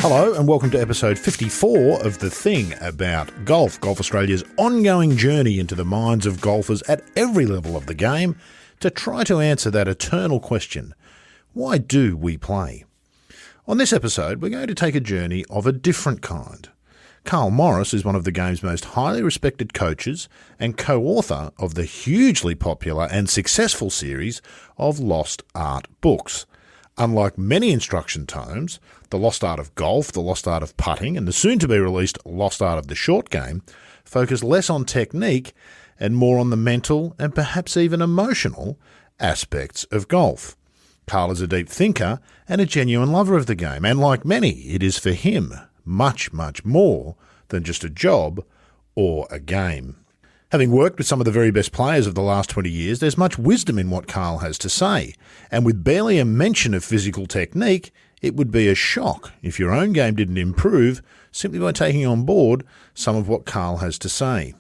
Hello and welcome to episode 54 of The Thing About Golf, Golf Australia's ongoing journey into the minds of golfers at every level of the game to try to answer that eternal question, why do we play? On this episode, we're going to take a journey of a different kind. Karl Morris is one of the game's most highly respected coaches and co-author of the hugely popular and successful series of Lost Art books. Unlike many instruction tomes, The Lost Art of Golf, The Lost Art of Putting, and the soon-to-be-released Lost Art of the Short Game focus less on technique and more on the mental and perhaps even emotional aspects of golf. Karl is a deep thinker and a genuine lover of the game, and like many, it is for him much, much more than just a job or a game. Having worked with some of the very best players of the last 20 years, there's much wisdom in what Karl has to say, and with barely a mention of physical technique, it would be a shock if your own game didn't improve simply by taking on board some of what Karl has to say.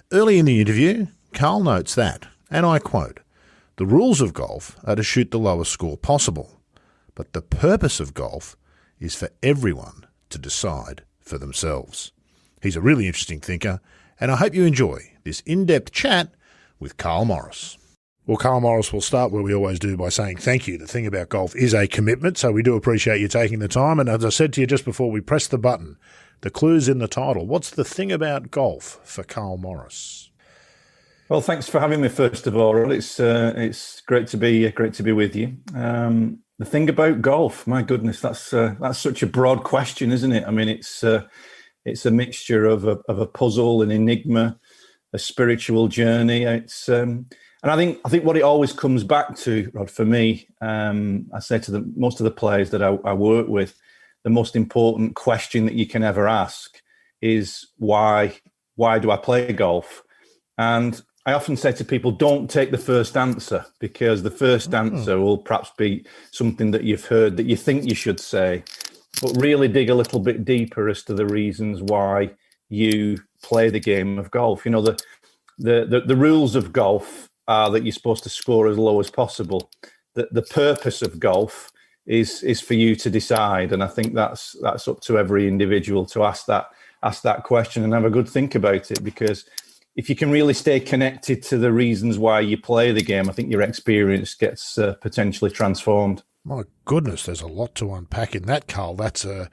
Early in the interview, Karl notes that, and I quote, "The rules of golf are to shoot the lowest score possible, but the purpose of golf is for everyone to decide for themselves." He's a really interesting thinker, and I hope you enjoy this in-depth chat with Karl Morris. Well, Karl Morris, will start where we always do by saying thank you. The Thing About Golf is a commitment, so we do appreciate you taking the time. And as I said to you just before we press the button, the clue's in the title. What's the thing about golf for Karl Morris? Well, thanks for having me. First of all, it's great to be with you. The thing about golf, my goodness, that's such a broad question, isn't it? I mean, it's a mixture of a puzzle, an enigma, a spiritual journey. And I think what it always comes back to, Rod, for me, I say to most of the players that I work with, the most important question that you can ever ask is why do I play golf? And I often say to people, don't take the first answer, because the first answer will perhaps be something that you've heard that you think you should say, but really dig a little bit deeper as to the reasons why you play the game of golf. You know, the rules of golf are that you're supposed to score as low as possible. The purpose of golf is for you to decide, and I think that's up to every individual to ask that question and have a good think about it, because if you can really stay connected to the reasons why you play the game, I think your experience gets potentially transformed. My goodness, there's a lot to unpack in that, Karl. That's an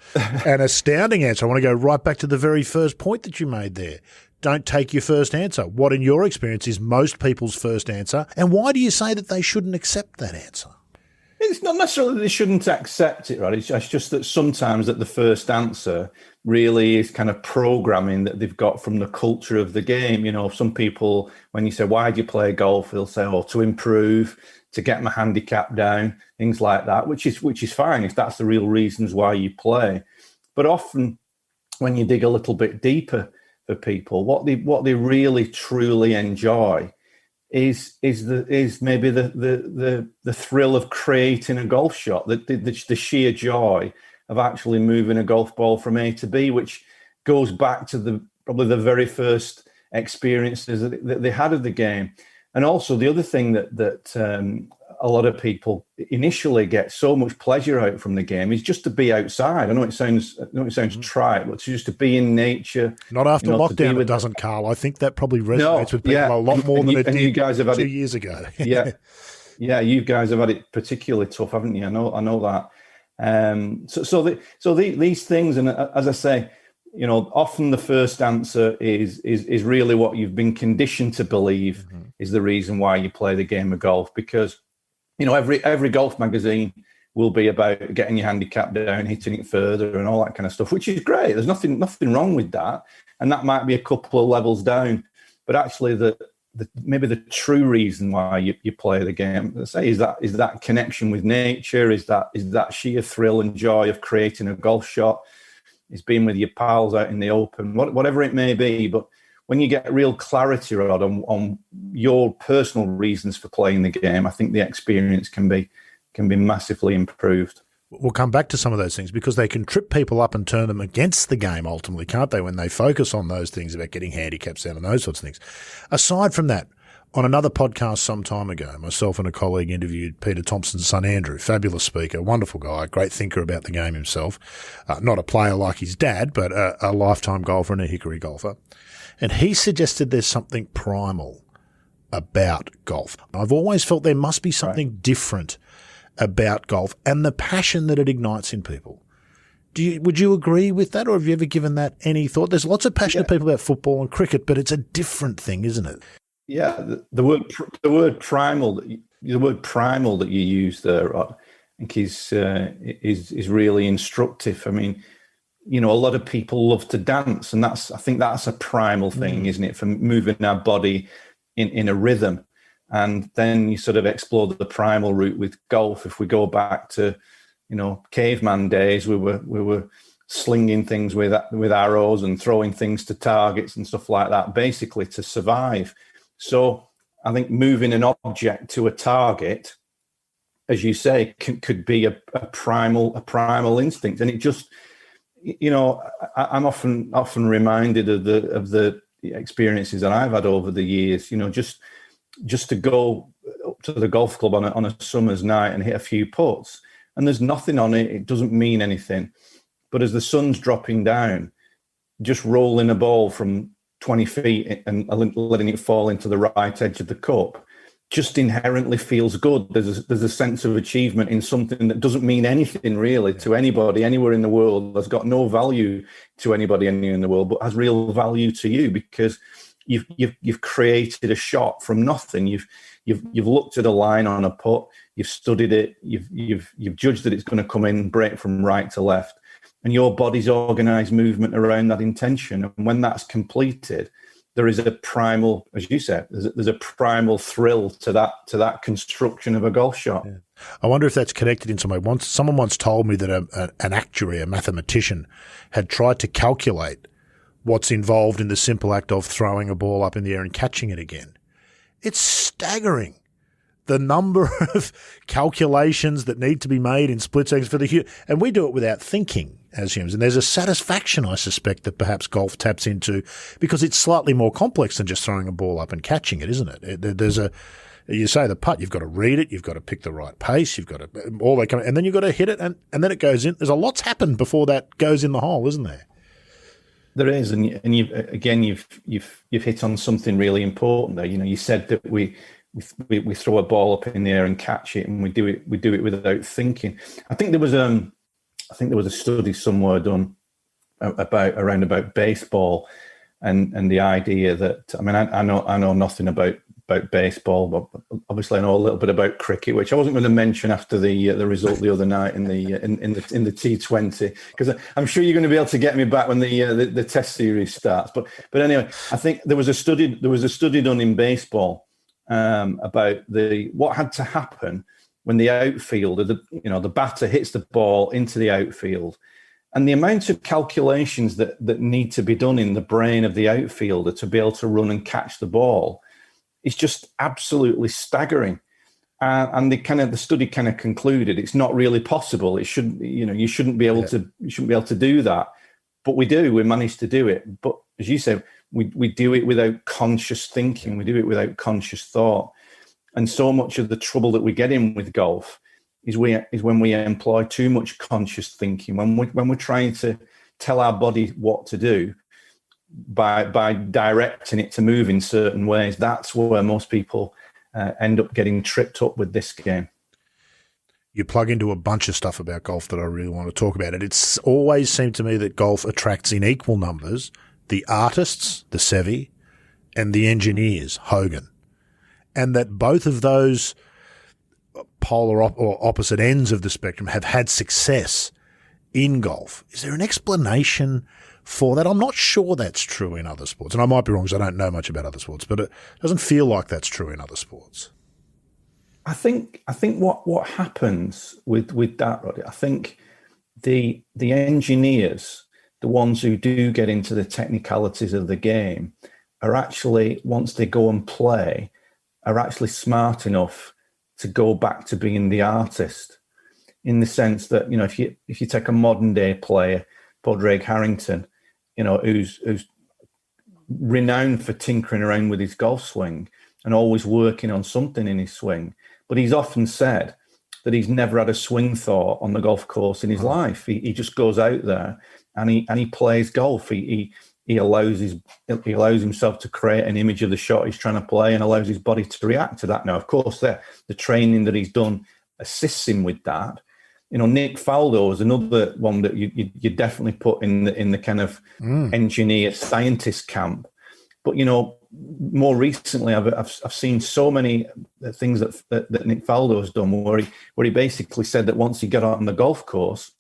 astounding answer. I want to go right back to the very first point that you made there. Don't take your first answer. What, in your experience, is most people's first answer? And why do you say that they shouldn't accept that answer? It's not necessarily that they shouldn't accept it, right? It's just that sometimes that the first answer really is kind of programming that they've got from the culture of the game. You know, some people, when you say, why do you play golf? They'll say, oh, to improve, to get my handicap down, things like that, which is fine if that's the real reasons why you play. But often when you dig a little bit deeper for people, what they really truly enjoy is maybe the thrill of creating a golf shot, the sheer joy of actually moving a golf ball from A to B, which goes back to probably the very first experiences that they had of the game. And also the other thing that a lot of people initially get so much pleasure out from the game is just to be outside. I know it sounds trite, but just to be in nature. Not after lockdown, it doesn't, Karl. I think that probably resonates with people a lot more than it did you guys have had 2 years ago. yeah, you guys have had it particularly tough, haven't you? I know that. So these things, and as I say, you know, often the first answer is really what you've been conditioned to believe is the reason why you play the game of golf, because you know every golf magazine will be about getting your handicap down, hitting it further, and all that kind of stuff, which is great. There's nothing wrong with that, and that might be a couple of levels down. But actually, maybe the true reason why you play the game, let's say, is that connection with nature, is that sheer thrill and joy of creating a golf shot, is being with your pals out in the open, whatever it may be. But when you get real clarity, Rod, on your personal reasons for playing the game, I think the experience can be massively improved. We'll come back to some of those things because they can trip people up and turn them against the game ultimately, can't they, when they focus on those things about getting handicaps down and those sorts of things. Aside from that, On another podcast some time ago, myself and a colleague interviewed Peter Thompson's son Andrew, fabulous speaker, wonderful guy, great thinker about the game himself. Not a player like his dad, but a lifetime golfer and a hickory golfer. And he suggested there's something primal about golf. I've always felt there must be something different about golf and the passion that it ignites in people. Would you agree with that, or have you ever given that any thought? There's lots of passionate people about football and cricket, but it's a different thing, isn't it? Yeah, the word primal that you use there, I think is really instructive. I mean, a lot of people love to dance, and I think that's a primal thing, isn't it? For moving our body in a rhythm, and then you sort of explore the primal route with golf. If we go back to, caveman days, we were slinging things with arrows and throwing things to targets and stuff like that, basically to survive. So I think moving an object to a target, as you say, could be a primal instinct. And it just, I'm often reminded of the experiences that I've had over the years. Just to go up to the golf club on a summer's night and hit a few putts, and there's nothing on it. It doesn't mean anything. But as the sun's dropping down, just rolling a ball from 20 feet and letting it fall into the right edge of the cup just inherently feels good. There's a sense of achievement in something that doesn't mean anything really to anybody anywhere in the world. Has got no value to anybody anywhere in the world, but has real value to you because you've created a shot from nothing. You've looked at a line on a putt, you've studied it, you've judged that it's going to come in, break from right to left. And your body's organised movement around that intention. And when that's completed, there is a primal, as you said, there's a primal thrill to that construction of a golf shot. Yeah. I wonder if that's connected in some way. Someone once told me that an actuary, a mathematician, had tried to calculate what's involved in the simple act of throwing a ball up in the air and catching it again. It's staggering. The number of calculations that need to be made in split seconds for the human, and we do it without thinking as humans. And there's a satisfaction, I suspect, that perhaps golf taps into because it's slightly more complex than just throwing a ball up and catching it, isn't it? You say the putt, you've got to read it, you've got to pick the right pace, you've got to and then you've got to hit it, and then it goes in. There's a lot's happened before that goes in the hole, isn't there? There is, and you've hit on something really important there. You said that we throw a ball up in the air and catch it, and we do it without thinking. I think there was a study somewhere done about baseball, and the idea that I know nothing about baseball, but obviously I know a little bit about cricket, which I wasn't going to mention after the result the other night in the T20, because I'm sure you're going to be able to get me back when the Test series starts. But anyway, I think there was a study done in baseball about what had to happen when the outfielder, the batter hits the ball into the outfield, and the amount of calculations that need to be done in the brain of the outfielder to be able to run and catch the ball is just absolutely staggering. And the study kind of concluded it's not really possible. It shouldn't, you shouldn't be able to do that, but we manage to do it. But as you said, we do it without conscious thinking. We do it without conscious thought. And so much of the trouble that we get in with golf is when we employ too much conscious thinking, when we're trying to tell our body what to do by directing it to move in certain ways. That's where most people end up getting tripped up with this game. You plug into a bunch of stuff about golf that I really want to talk about. And it's always seemed to me that golf attracts in equal numbers the artists, the Seve, and the engineers, Hogan. And that both of those polar or opposite ends of the spectrum have had success in golf. Is there an explanation for that? I'm not sure that's true in other sports. And I might be wrong because I don't know much about other sports, but it doesn't feel like that's true in other sports. I think what happens with that, Roddy, I think the engineers, the ones who do get into the technicalities of the game, are actually, once they go and play, are actually smart enough to go back to being the artist, in the sense that, if you take a modern day player, Padraig Harrington, who's renowned for tinkering around with his golf swing, and always working on something in his swing. But he's often said that he's never had a swing thought on the golf course in his life. He just goes out there and he plays golf. He allows himself to create an image of the shot he's trying to play and allows his body to react to that. Now, of course, the training that he's done assists him with that. Nick Faldo is another one that you definitely put in the kind of engineer scientist camp. But more recently, I've seen so many things that Nick Faldo has done where he basically said that once he got out on the golf course,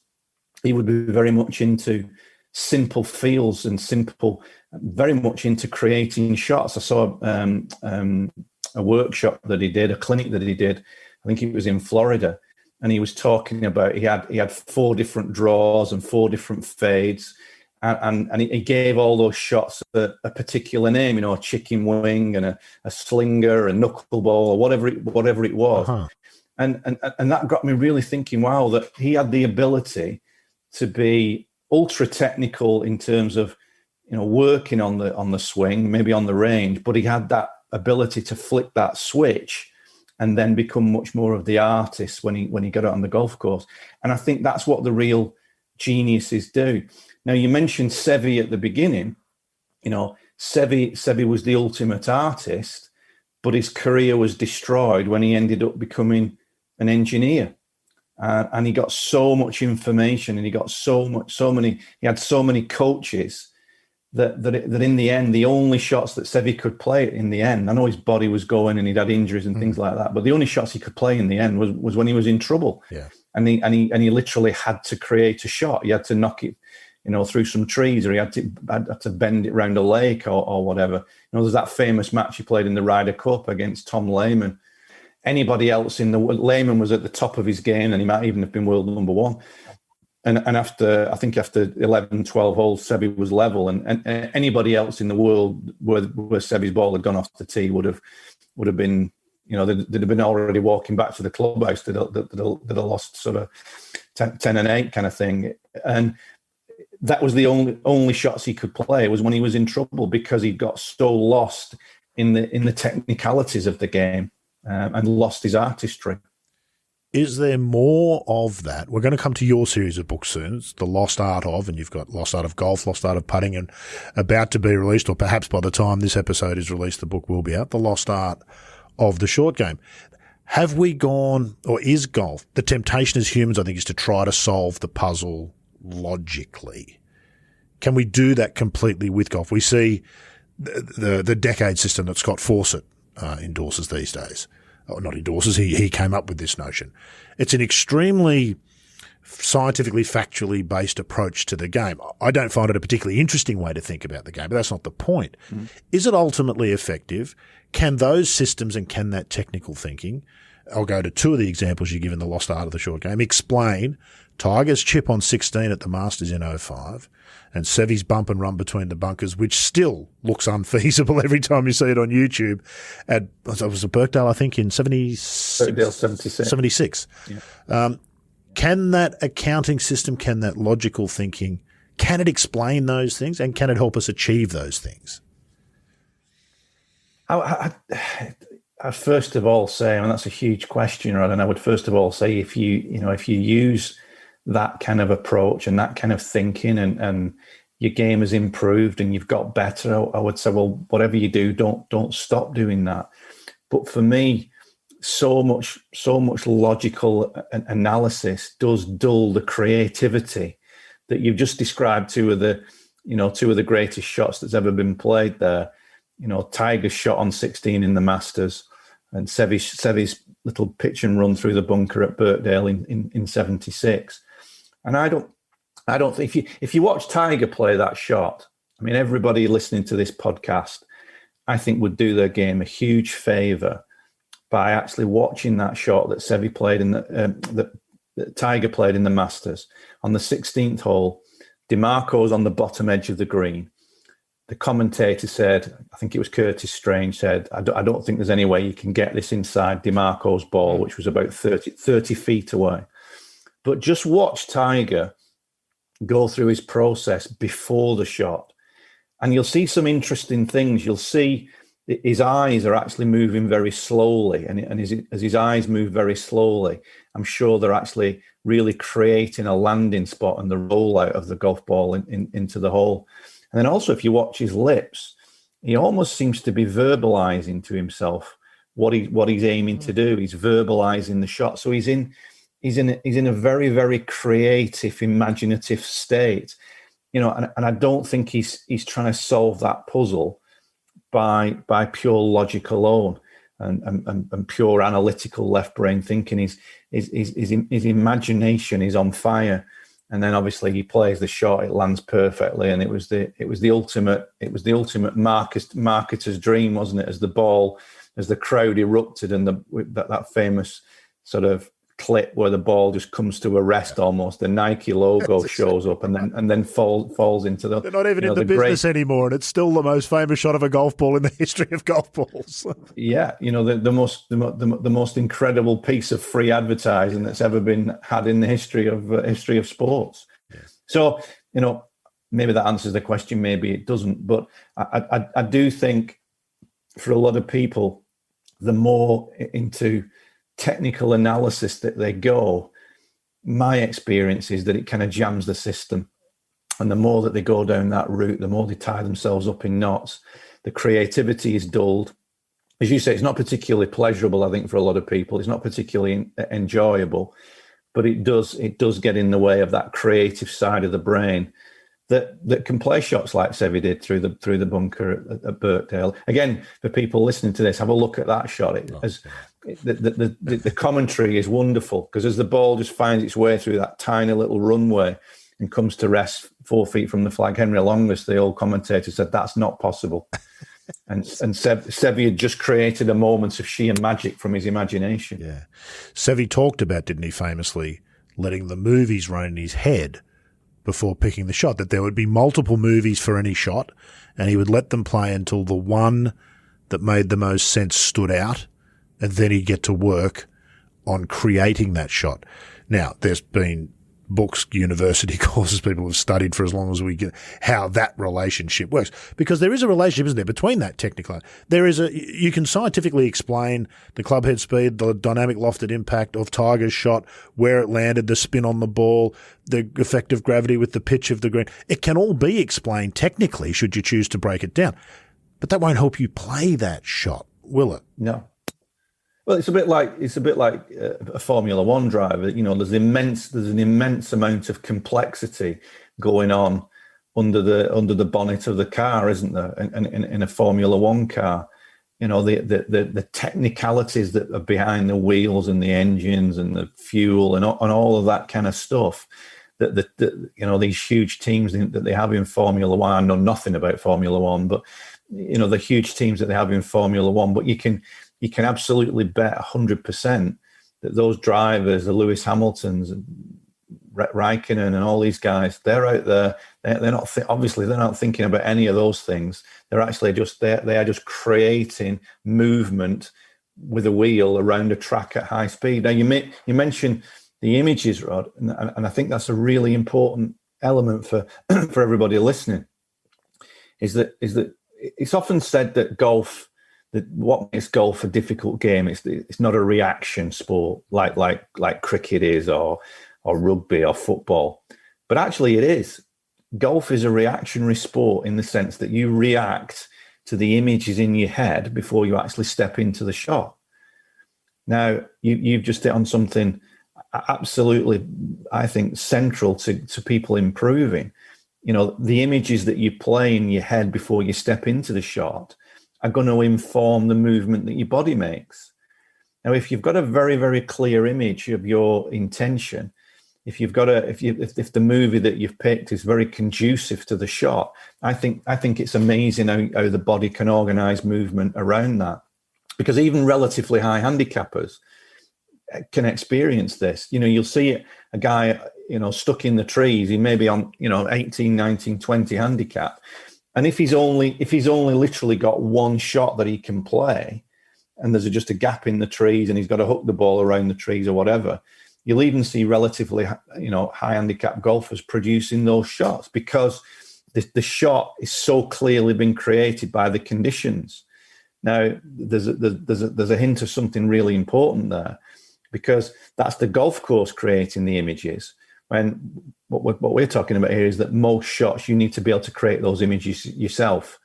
he would be very much into simple feels and very much into creating shots. I saw a workshop that he did, a clinic that he did. I think it was in Florida, and he was talking about he had 4 different draws and 4 different fades. And he gave all those shots a particular name, a chicken wing and a slinger, a knuckleball, or whatever it was. Uh-huh. And that got me really thinking, wow, that he had the ability to be ultra technical in terms of, working on the swing, maybe on the range, but he had that ability to flick that switch and then become much more of the artist when he got out on the golf course. And I think that's what the real geniuses do. Now, you mentioned Seve at the beginning. Seve was the ultimate artist, but his career was destroyed when he ended up becoming an engineer. And he got so much information, and he got he had so many coaches that in the end, the only shots that Seve could play in the end, I know his body was going and he'd had injuries and things like that, but the only shots he could play in the end was when he was in trouble. Yeah. And he literally had to create a shot. He had to knock it, through some trees, or he had to bend it around a lake or whatever. There's that famous match he played in the Ryder Cup against Tom Lehman. Anybody else Lehman was at the top of his game, and he might even have been world number 1. And after 11, 12 holes, Seve was level, and anybody else in the world where Seve's ball had gone off the tee would have been, they'd have been already walking back to the clubhouse. They'd have lost sort of 10 and 8 kind of thing. And that was the only shots he could play was when he was in trouble, because he got so lost in the technicalities of the game and lost his artistry. Is there more of that? We're going to come to your series of books soon. It's The Lost Art of, and you've got Lost Art of Golf, Lost Art of Putting, and about to be released, or perhaps by the time this episode is released, the book will be out, The Lost Art of the Short Game. Have we gone, or is golf, the temptation as humans, I think, is to try to solve the puzzle logically. Can we do that completely with golf? We see the decade system that Scott Fawcett endorses these days. Or not endorses, he came up with this notion. It's an extremely scientifically, factually based approach to the game. I don't find it a particularly interesting way to think about the game, but that's not the point. Mm. Is it ultimately effective? Can those systems and can that technical thinking, I'll go to 2 of the examples you give in The Lost Art of the Short Game, explain Tiger's chip on 16 at the Masters in 05 and Seve's bump and run between the bunkers, which still looks unfeasible every time you see it on YouTube. It was at Birkdale, I think, in 76. Yeah. Can that accounting system, can that logical thinking, can it explain those things, and can it help us achieve those things? I'd first of all say, and that's a huge question, right? And I would first of all say, if you use that kind of approach and that kind of thinking, and your game has improved and you've got better, I would say, well, whatever you do, don't stop doing that. But for me, so much logical analysis does dull the creativity that you've just described. Two of the greatest shots that's ever been played there. Tiger's shot on 16 in the Masters, and Seve's little pitch and run through the bunker at Birkdale in 76. And I don't think if you watch Tiger play that shot, I mean, everybody listening to this podcast, I think would do their game a huge favor by actually watching that shot that Seve played that Tiger played in the Masters on the 16th hole. DeMarco's on the bottom edge of the green. The commentator said, I think it was Curtis Strange, said, I don't think there's any way you can get this inside DeMarco's ball, which was about 30 feet away. But just watch Tiger go through his process before the shot, and you'll see some interesting things. You'll see his eyes are actually moving very slowly, and as his eyes move very slowly, I'm sure they're actually really creating a landing spot and the rollout of the golf ball into the hole. And then also, if you watch his lips, he almost seems to be verbalizing to himself what he's aiming to do. He's verbalizing the shot, so he's in a very, very creative, imaginative state, and I don't think he's trying to solve that puzzle by pure logic alone and pure analytical left brain thinking. His imagination is on fire, and then obviously he plays the shot, it lands perfectly, and it was the ultimate marketer's dream, wasn't it? As the crowd erupted, and that famous sort of clip where the ball just comes to a rest, almost the Nike logo shows up and then falls into the. They're not even in the business anymore, and it's still the most famous shot of a golf ball in the history of golf balls. Yeah, the most incredible piece of free advertising that's ever been had in the history of sports. Yes. So maybe that answers the question, maybe it doesn't, but I do think for a lot of people, the more into technical analysis that they go, my experience is that it kind of jams the system. And the more that they go down that route, the more they tie themselves up in knots. The creativity is dulled. As you say, it's not particularly pleasurable, I think, for a lot of people. It's not particularly enjoyable, but it does get in the way of that creative side of the brain that can play shots like Seve did through the bunker at Birkdale. Again, for people listening to this, have a look at that shot. The commentary is wonderful, because as the ball just finds its way through that tiny little runway and comes to rest 4 feet from the flag, Henry Longlis, the old commentator, said that's not possible. And Seve had just created a moment of sheer magic from his imagination. Yeah. Seve talked about, didn't he, famously, letting the movies run in his head before picking the shot, that there would be multiple movies for any shot, and he would let them play until the one that made the most sense stood out, and then he'd get to work on creating that shot. Now, there's been books, university courses, people have studied for as long as we can, how that relationship works. Because there is a relationship, isn't there, between that technical. You can scientifically explain the club head speed, the dynamic lofted impact of Tiger's shot, where it landed, the spin on the ball, the effect of gravity with the pitch of the green. It can all be explained technically, should you choose to break it down. But that won't help you play that shot, will it? No. Well, it's a bit like a Formula One driver. There's an immense amount of complexity going on under the bonnet of the car, isn't there? And in a Formula One car, the technicalities that are behind the wheels and the engines and the fuel and all of that kind of stuff. That these huge teams that they have in Formula One. I know nothing about Formula One, but the huge teams that they have in Formula One. But you can absolutely bet 100% that those drivers, the Lewis Hamiltons, and Raikkonen, and all these guys, they're out there. They're not obviously they're not thinking about any of those things. They're actually they are just creating movement with a wheel around a track at high speed. Now you mentioned the images, Rod, and I think that's a really important element for everybody listening. Is that it's often said that golf. That what makes golf a difficult game is it's not a reaction sport like cricket is or rugby or football, but actually it is. Golf is a reactionary sport in the sense that you react to the images in your head before you actually step into the shot. Now you've just hit on something absolutely, I think, central to people improving. The images that you play in your head before you step into the shot are going to inform the movement that your body makes. Now, if you've got a very, very clear image of your intention, if the movie that you've picked is very conducive to the shot, I think it's amazing how the body can organize movement around that. Because even relatively high handicappers can experience this. You'll see a guy, stuck in the trees. He may be on, 18, 19, 20 handicap. And if he's only literally got one shot that he can play, and there's just a gap in the trees, and he's got to hook the ball around the trees or whatever, you'll even see relatively, high handicap golfers producing those shots because the shot is so clearly been created by the conditions. Now, there's a hint of something really important there, because that's the golf course creating the images. When what we're talking about here is that most shots, you need to be able to create those images yourself.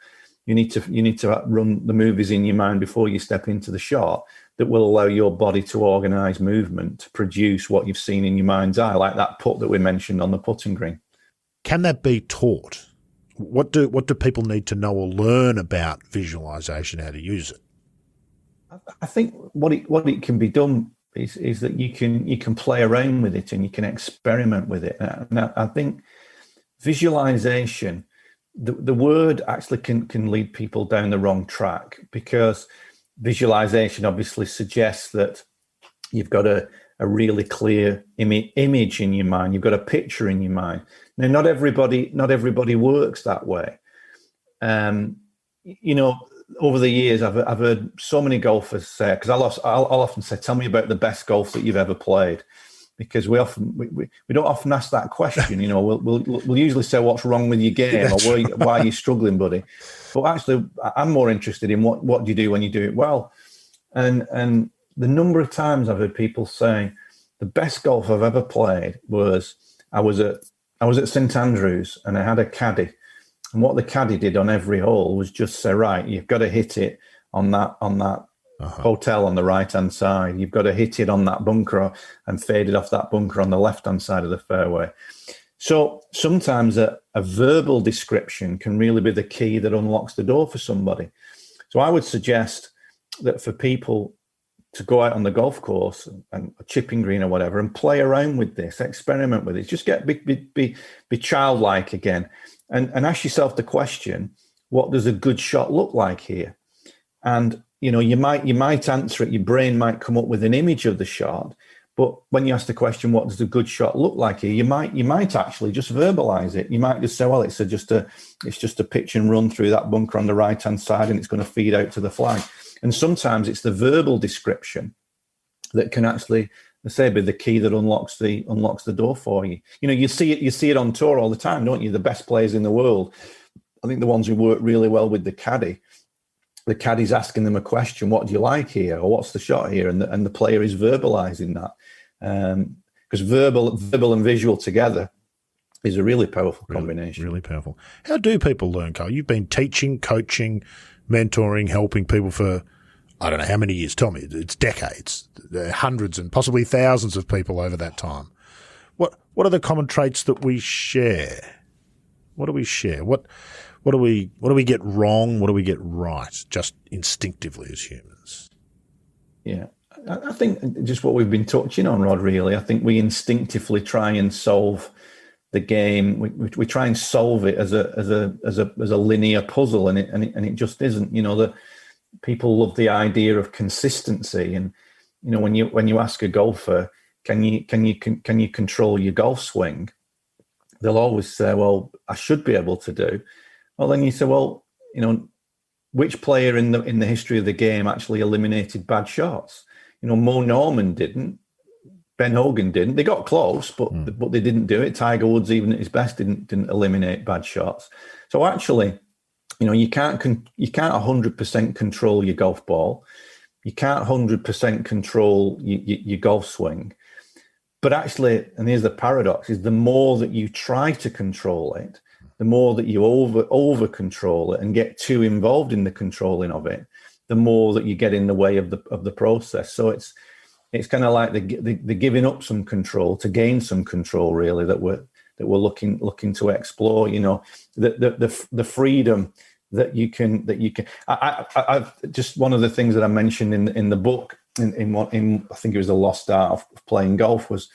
You need to run the movies in your mind before you step into the shot that will allow your body to organize movement, to produce what you've seen in your mind's eye, like that putt that we mentioned on the putting green. Can that be taught? What do people need to know or learn about visualization, how to use it? I think what it can be done is that you can play around with it and you can experiment with it. Now, I think visualization, the word actually can lead people down the wrong track, because visualization obviously suggests that you've got a really clear image in your mind. You've got a picture in your mind. Now, not everybody works that way. Over the years, I've heard so many golfers say, because I'll often say, "Tell me about the best golf that you've ever played," because we don't often ask that question. We'll usually say, "What's wrong with your game?" or "Why are you struggling, buddy?" But actually, I'm more interested in what do you do when you do it well. And the number of times I've heard people say, the best golf I've ever played was I was at St Andrews and I had a caddy. And what the caddy did on every hole was just say, right, you've got to hit it on that hotel on the right-hand side. You've got to hit it on that bunker and fade it off that bunker on the left-hand side of the fairway. So sometimes a verbal description can really be the key that unlocks the door for somebody. So I would suggest that for people to go out on the golf course and a chipping green or whatever and play around with this, experiment with it, just be childlike again. And ask yourself the question, what does a good shot look like here? And, you might answer it, your brain might come up with an image of the shot, but when you ask the question, what does a good shot look like here? You might actually just verbalize it. You might just say, well, it's just a pitch and run through that bunker on the right-hand side and it's going to feed out to the flag. And sometimes it's the verbal description that can actually, say, be the key that unlocks the door for you. You see it on tour all the time, don't you? The best players in the world, I think the ones who work really well with the caddy's asking them a question, what do you like here? Or what's the shot here? And the player is verbalizing that. Because verbal and visual together is a really powerful combination. Really powerful. How do people learn, Karl? You've been teaching, coaching, mentoring, helping people for, I don't know how many years. Tell me, it's decades. There are hundreds and possibly thousands of people over that time. What are the common traits that we share? What do we share? What do we get wrong? What do we get right? Just instinctively as humans. Yeah, I think just what we've been touching on, Rod. Really, I think we instinctively try and solve the game. We try and solve it as a linear puzzle, and it just isn't. The people love the idea of consistency, and when you ask a golfer, can you control your golf swing? They'll always say, well, I should be able to do. Well, then you say, well, which player in the history of the game actually eliminated bad shots? Mo Norman didn't. Ben Hogan didn't. They got close, but they didn't do it. Tiger Woods, even at his best, didn't eliminate bad shots. So actually, you can't 100% control your golf ball. You can't 100% control your golf swing. But actually, and here's the paradox, is the more that you try to control it, the more that you over control it and get too involved in the controlling of it, the more that you get in the way of the process. So it's kind of like the giving up some control to gain some control, really, that we're looking to explore. The freedom that you can. I just one of the things that I mentioned in the book in I think it was The Lost Art of Playing Golf was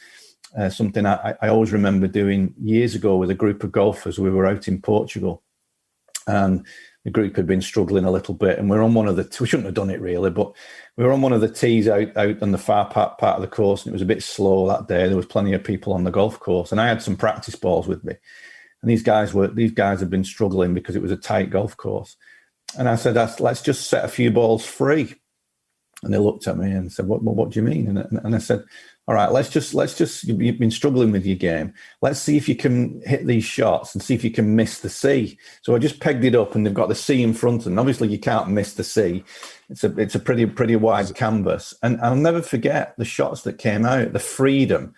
something I always remember doing years ago with a group of golfers. We were out in Portugal, and the group had been struggling a little bit, and we're on one of the. We shouldn't have done it really, but we were on one of the tees out on the far part of the course, and it was a bit slow that day. There was plenty of people on the golf course, and I had some practice balls with me. And these guys had been struggling because it was a tight golf course. And I said, let's just set a few balls free. And they looked at me and said, what do you mean? And I said, all right, let's just, you've been struggling with your game. Let's see if you can hit these shots and see if you can miss the C. So I just pegged it up, and they've got the C in front, and obviously you can't miss the C. It's a pretty wide canvas. And I'll never forget the shots that came out, the freedom,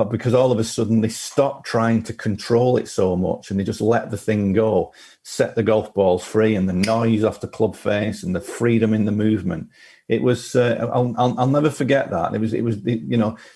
because all of a sudden they stopped trying to control it so much, and they just let the thing go, set the golf balls free, and the noise off the club face and the freedom in the movement. It was, I'll never forget that. It was,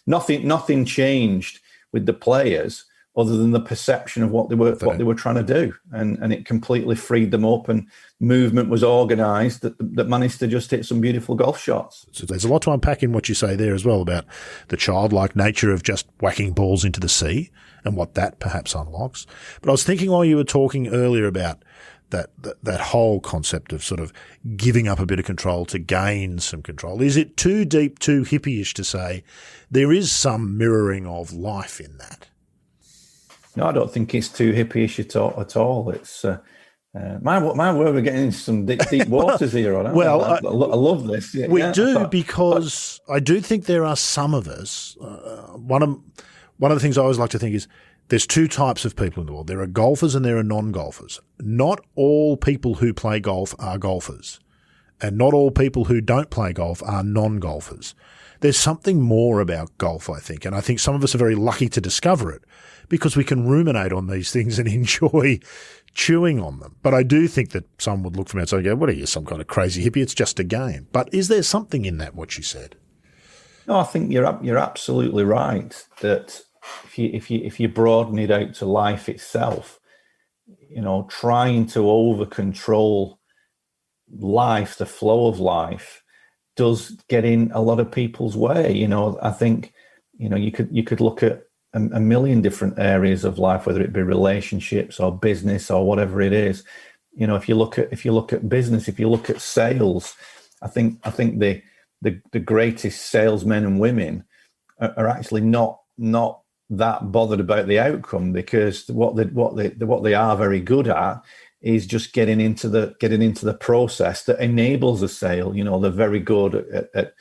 nothing changed with the players other than the perception of what they were trying to do. And it completely freed them up, and movement was organized that managed to just hit some beautiful golf shots. So there's a lot to unpack in what you say there as well about the childlike nature of just whacking balls into the sea and what that perhaps unlocks. But I was thinking while you were talking earlier about that whole concept of sort of giving up a bit of control to gain some control. Is it too deep, too hippie-ish to say there is some mirroring of life in that? No, I don't think it's too hippie-ish at all. It's my word, we're getting into some deep waters here. I love this. Yeah, because I do think there are some of us. One of the things I always like to think is, there's two types of people in the world. There are golfers and there are non-golfers. Not all people who play golf are golfers, and not all people who don't play golf are non-golfers. There's something more about golf, I think, and I think some of us are very lucky to discover it because we can ruminate on these things and enjoy chewing on them. But I do think that some would look from outside and go, what are you, some kind of crazy hippie? It's just a game. But is there something in that, what you said? No, I think you're absolutely right that if you broaden it out to life itself, trying to over control life, the flow of life, does get in a lot of people's way. I think you could look at a million different areas of life, whether it be relationships or business or whatever it is. If you look at business, if you look at sales, I think the greatest salesmen and women are actually not that bothered about the outcome, because what they are very good at is just getting into the process that enables a sale. They're very good at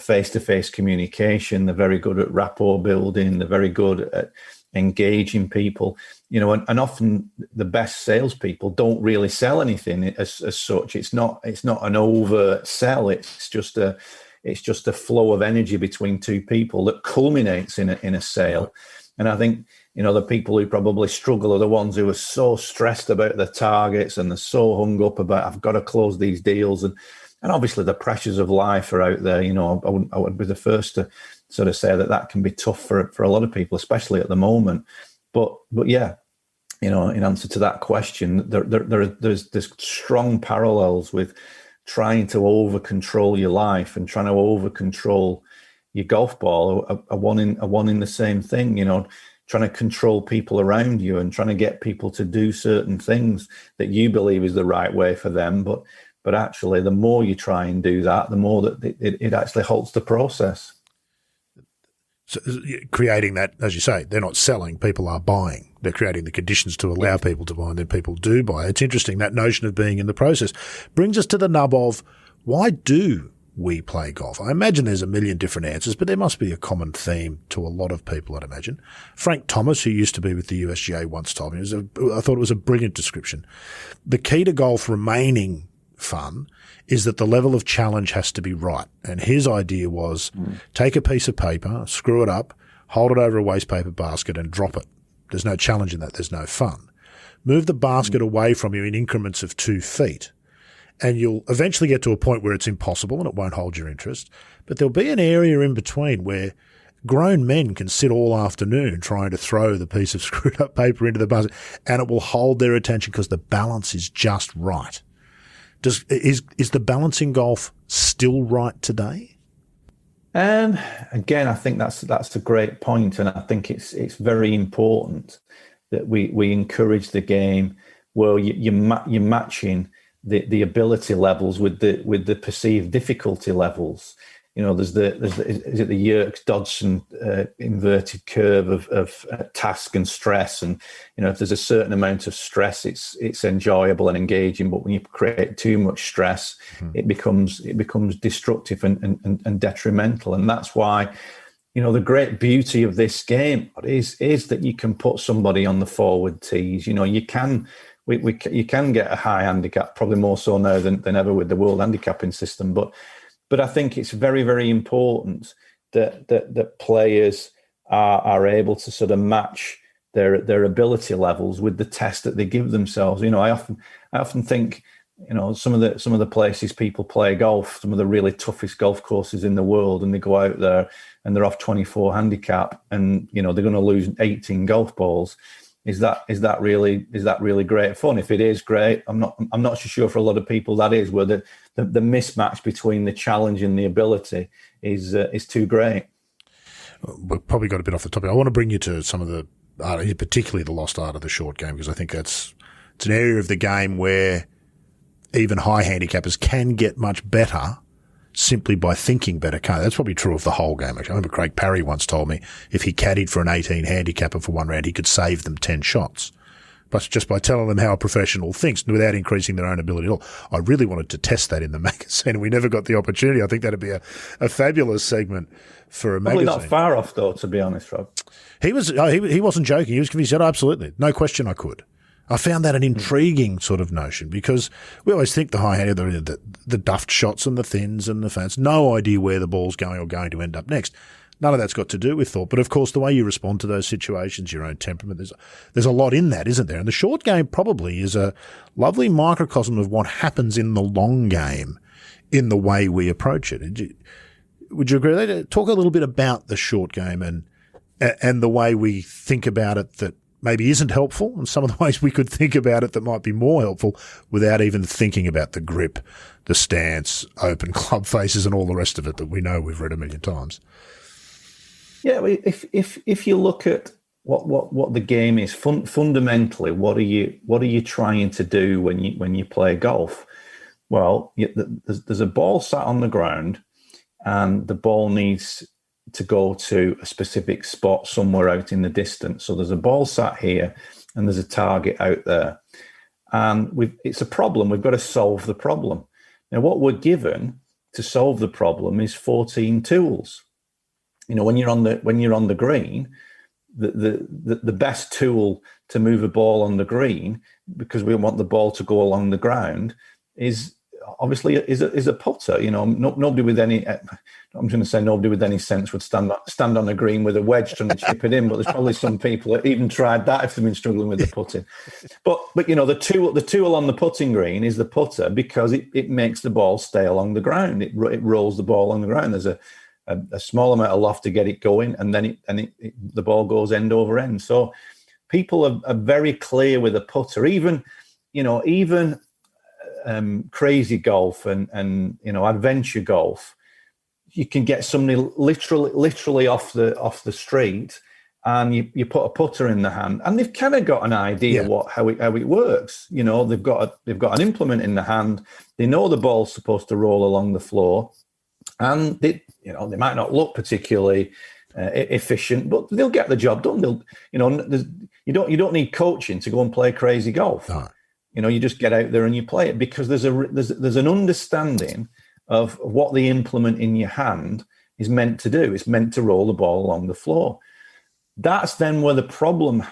face-to-face communication. They're very good at rapport building. They're very good at engaging people. And often the best salespeople don't really sell anything as such. It's not an overt sell. It's just a flow of energy between two people that culminates in a sale. And I think, the people who probably struggle are the ones who are so stressed about their targets, and they're so hung up about, I've got to close these deals. And obviously the pressures of life are out there. I would be the first to sort of say that can be tough for a lot of people, especially at the moment. But yeah, in answer to that question, there's strong parallels with trying to over control your life and trying to over control your golf ball are one in the same thing. Trying to control people around you and trying to get people to do certain things that you believe is the right way for them, but actually the more you try and do that, the more that it actually halts the process. So creating that, as you say, they're not selling, people are buying. They're creating the conditions to allow people to buy, and then people do buy. It's interesting, that notion of being in the process brings us to the nub of, why do we play golf? I imagine there's a million different answers, but there must be a common theme to a lot of people, I'd imagine. Frank Thomas, who used to be with the USGA, once told me, I thought it was a brilliant description. The key to golf remaining fun is that the level of challenge has to be right. And his idea was take a piece of paper, screw it up, hold it over a waste paper basket and drop it. There's no challenge in that. There's no fun. Move the basket away from you in increments of 2 feet, and you'll eventually get to a point where it's impossible and it won't hold your interest. But there'll be an area in between where grown men can sit all afternoon trying to throw the piece of screwed up paper into the basket, and it will hold their attention because the balance is just right. Is the balance in golf still right today? Again, I think that's a great point, and I think it's very important that we encourage the game where you're matching the ability levels with the perceived difficulty levels. there's is it the Yerkes-Dodson inverted curve of task and stress, and if there's a certain amount of stress, it's enjoyable and engaging, but when you create too much stress, it becomes destructive and detrimental, and that's why. The great beauty of this game is that you can put somebody on the forward tees. You can get a high handicap, probably more so now than ever with the world handicapping system. But I think it's very, very important that players are able to sort of match their ability levels with the test that they give themselves. I often think. Some of the places people play golf, some of the really toughest golf courses in the world, and they go out there and they're off 24 handicap, and they're going to lose 18 golf balls. Is that really great fun? If it is great, I'm not so sure for a lot of people that is, where the mismatch between the challenge and the ability is too great. We've probably got a bit off the topic. I want to bring you to some of the particularly the lost art of the short game, because I think it's an area of the game where even high handicappers can get much better simply by thinking better. That's probably true of the whole game. Actually, I remember Craig Parry once told me if he caddied for an 18 handicapper for one round, he could save them 10 shots. But just by telling them how a professional thinks without increasing their own ability at all. I really wanted to test that in the magazine, and we never got the opportunity. I think that'd be a fabulous segment for a magazine. Probably not far off, though, to be honest, Rob. He wasn't joking. He said, oh, absolutely. No question I could. I found that an intriguing sort of notion, because we always think the high-handed, the duffed shots and the thins and the fans, no idea where the ball's going or going to end up next. None of that's got to do with thought. But, of course, the way you respond to those situations, your own temperament, there's a lot in that, isn't there? And the short game probably is a lovely microcosm of what happens in the long game in the way we approach it. Would you agree? Talk a little bit about the short game and the way we think about it that maybe isn't helpful, and some of the ways we could think about it that might be more helpful without even thinking about the grip, the stance, open club faces, and all the rest of it that we know we've read a million times. Yeah, if you look at what the game is fundamentally, what are you trying to do when you play golf? Well, there's a ball sat on the ground, and the ball needs to go to a specific spot somewhere out in the distance. So there's a ball sat here and there's a target out there. And it's a problem. We've got to solve the problem. Now, what we're given to solve the problem is 14 tools. When you're on the green, the best tool to move a ball on the green, because we want the ball to go along the ground, is obviously a putter. Nobody with any, I'm going to say nobody with any sense would stand on a green with a wedge trying to chip it in, but there's probably some people that even tried that if they've been struggling with the putting. But the tool on the putting green is the putter, because it makes the ball stay along the ground. It rolls the ball on the ground. There's a small amount of loft to get it going, and then the ball goes end over end. So people are very clear with a putter. Even crazy golf and adventure golf, you can get somebody literally off the street, and you put a putter in the hand, and they've kind of got an idea how it works. They've got an implement in the hand. They know the ball's supposed to roll along the floor, and they might not look particularly efficient, but they'll get the job done. You don't need coaching to go and play crazy golf. No. You just get out there and you play it, because there's an understanding of what the implement in your hand is meant to do. It's meant to roll the ball along the floor. That's then where the problem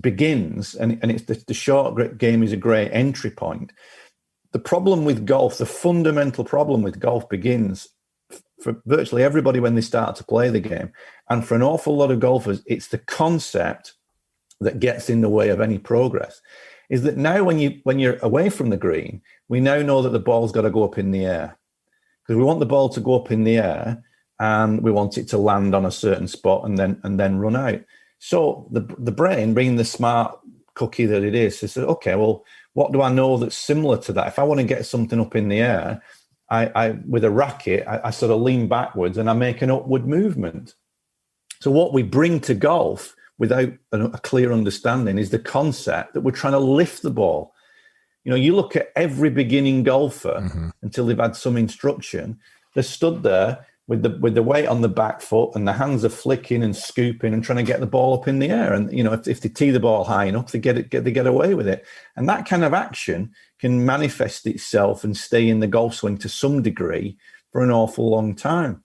begins, and it's the short game is a great entry point. The problem with golf, the fundamental problem with golf, begins for virtually everybody when they start to play the game. And for an awful lot of golfers, it's the concept that gets in the way of any progress. Is that now when you're away from the green, we now know that the ball's got to go up in the air, because we want the ball to go up in the air, and we want it to land on a certain spot and then run out. So the brain, being the smart cookie that it is, says, okay, well, what do I know that's similar to that? If I want to get something up in the air, I with a racket, I sort of lean backwards and I make an upward movement. So what we bring to golf without a clear understanding is the concept that we're trying to lift the ball. You look at every beginning golfer until they've had some instruction, they're stood there with the weight on the back foot, and the hands are flicking and scooping and trying to get the ball up in the air. And if they tee the ball high enough, they get away with it. And that kind of action can manifest itself and stay in the golf swing to some degree for an awful long time.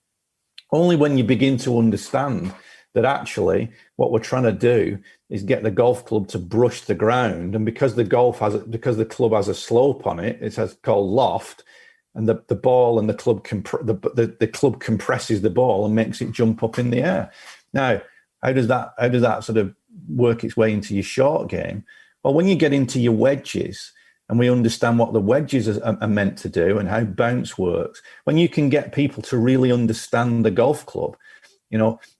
Only when you begin to understand that actually what we're trying to do is get the golf club to brush the ground, and because the club has a slope on it, it's called loft, and the ball and the club the club compresses the ball and makes it jump up in the air. Now, how does that sort of work its way into your short game? Well, when you get into your wedges, and we understand what the wedges are meant to do and how bounce works, when you can get people to really understand the golf club.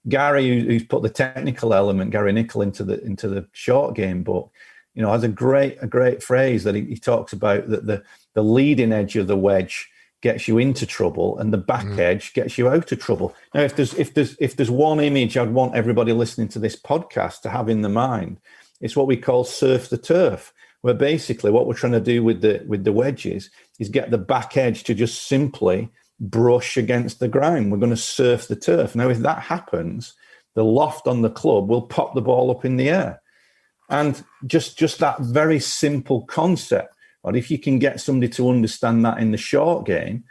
Gary, who's put the technical element, Gary Nicol, into the short game book, has a great phrase that he talks about, that the leading edge of the wedge gets you into trouble and the back edge gets you out of trouble. Now, if there's one image I'd want everybody listening to this podcast to have in the mind, it's what we call surf the turf, where basically what we're trying to do with the wedges is get the back edge to just simply brush against the ground. We're going to surf the turf. Now, if that happens, the loft on the club will pop the ball up in the air. And just that very simple concept, right? If you can get somebody to understand that in the short game,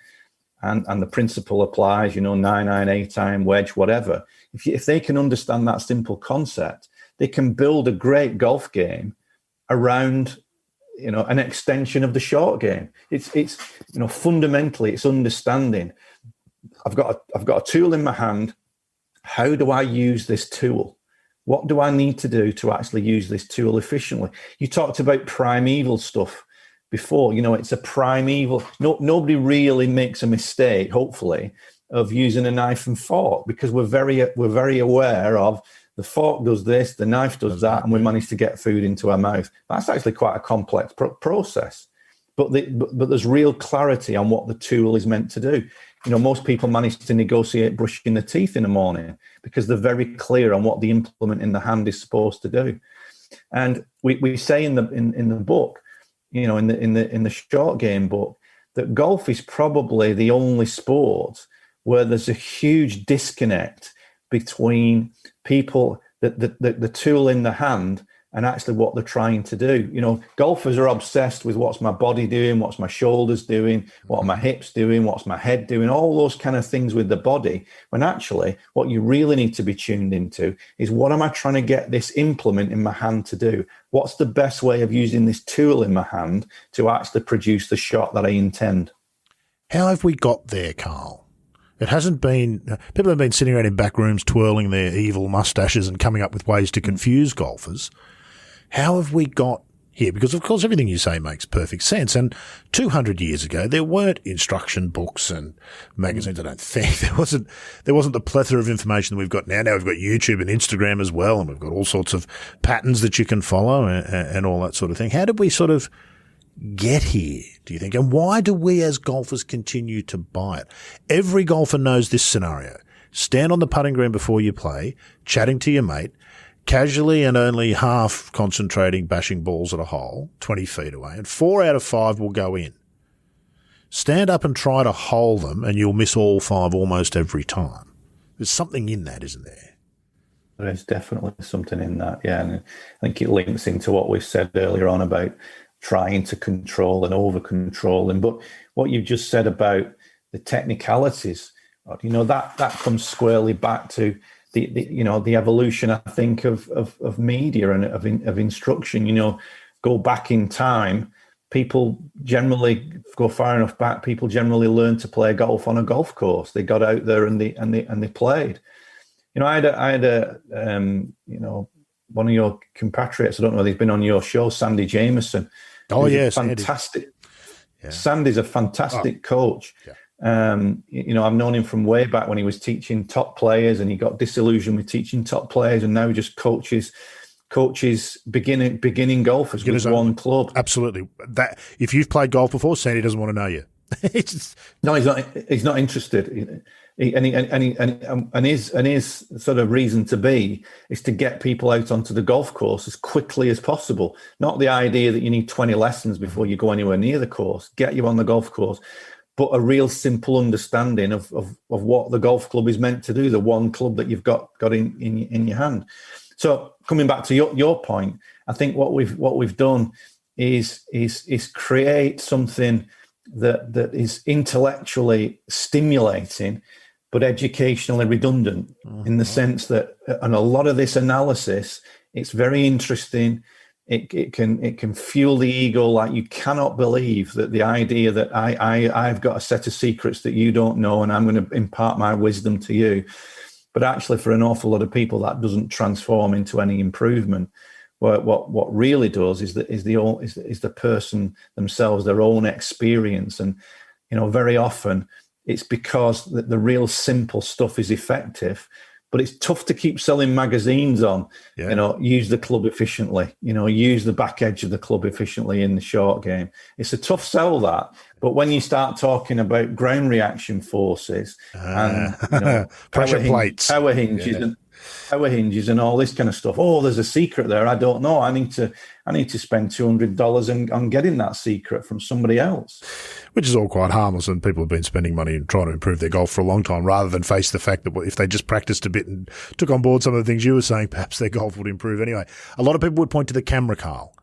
and the principle applies, 9-iron, 8-iron, wedge, whatever. If they can understand that simple concept, they can build a great golf game around an extension of the short game. It's fundamentally it's understanding. I've got a tool in my hand. How do I use this tool? What do I need to do to actually use this tool efficiently? You talked about primeval stuff before. It's a primeval. Nobody really makes a mistake, hopefully, of using a knife and fork, because we're very aware of the fork does this, the knife does that, and we manage to get food into our mouth. That's actually quite a complex process. But there's real clarity on what the tool is meant to do. Most people manage to negotiate brushing the teeth in the morning because they're very clear on what the implement in the hand is supposed to do. And we say in the book, in the short game book, that golf is probably the only sport where there's a huge disconnect between people, the tool in the hand, and actually what they're trying to do. Golfers are obsessed with what's my body doing, what's my shoulders doing, what are my hips doing, what's my head doing, all those kind of things with the body, when actually what you really need to be tuned into is, what am I trying to get this implement in my hand to do? What's the best way of using this tool in my hand to actually produce the shot that I intend? How have we got there, Karl? It hasn't been – people have been sitting around in back rooms twirling their evil mustaches and coming up with ways to confuse golfers. How have we got here? Because, of course, everything you say makes perfect sense. And 200 years ago, there weren't instruction books and magazines, I don't think. There wasn't the plethora of information that we've got now. Now we've got YouTube and Instagram as well, and we've got all sorts of patterns that you can follow and all that sort of thing. How did we sort of get here, do you think? And why do we as golfers continue to buy it? Every golfer knows this scenario. Stand on the putting green before you play, chatting to your mate, casually and only half concentrating, bashing balls at a hole 20 feet away, and 4 out of 5 will go in. Stand up and try to hole them, and you'll miss all 5 almost every time. There's something in that, isn't there? There is definitely something in that, yeah. And I think it links into what we said earlier on about trying to control and over-controlling. But what you just said about the technicalities, that comes squarely back to the evolution, I think, of media and of instruction. Go back in time, people generally go far enough back. People generally learned to play golf on a golf course. They got out there and they played. I had a one of your compatriots. I don't know whether he's been on your show, Sandy Jameson. Oh yes, fantastic. Yeah. Sandy's a fantastic coach. Yeah. I've known him from way back when he was teaching top players, and he got disillusioned with teaching top players, and now he just coaches beginning golfers with one club. Absolutely. That if you've played golf before, Sandy doesn't want to know you. No, he's not. He's not interested. His sort of reason to be is to get people out onto the golf course as quickly as possible. Not the idea that you need 20 lessons before you go anywhere near the course. Get you on the golf course. but a real simple understanding of what the golf club is meant to do, the one club that you've got in your hand. So coming back to your point, I think what we've done is create something that is intellectually stimulating, but educationally redundant, in the sense that, and a lot of this analysis, it's very interesting. It can fuel the ego like you cannot believe, that the idea that I've got a set of secrets that you don't know, and I'm going to impart my wisdom to you. But actually, for an awful lot of people, that doesn't transform into any improvement. What really does is the person themselves, their own experience. And very often it's because the real simple stuff is effective. But it's tough to keep selling magazines on, use the club efficiently, use the back edge of the club efficiently in the short game. It's a tough sell, that. But when you start talking about ground reaction forces and pressure plates, power hinges and all this kind of stuff. Oh, there's a secret there. I don't know. I need to spend $200 on getting that secret from somebody else. Which is all quite harmless, and people have been spending money and trying to improve their golf for a long time, rather than face the fact that if they just practiced a bit and took on board some of the things you were saying, perhaps their golf would improve anyway. A lot of people would point to the camera, Karl,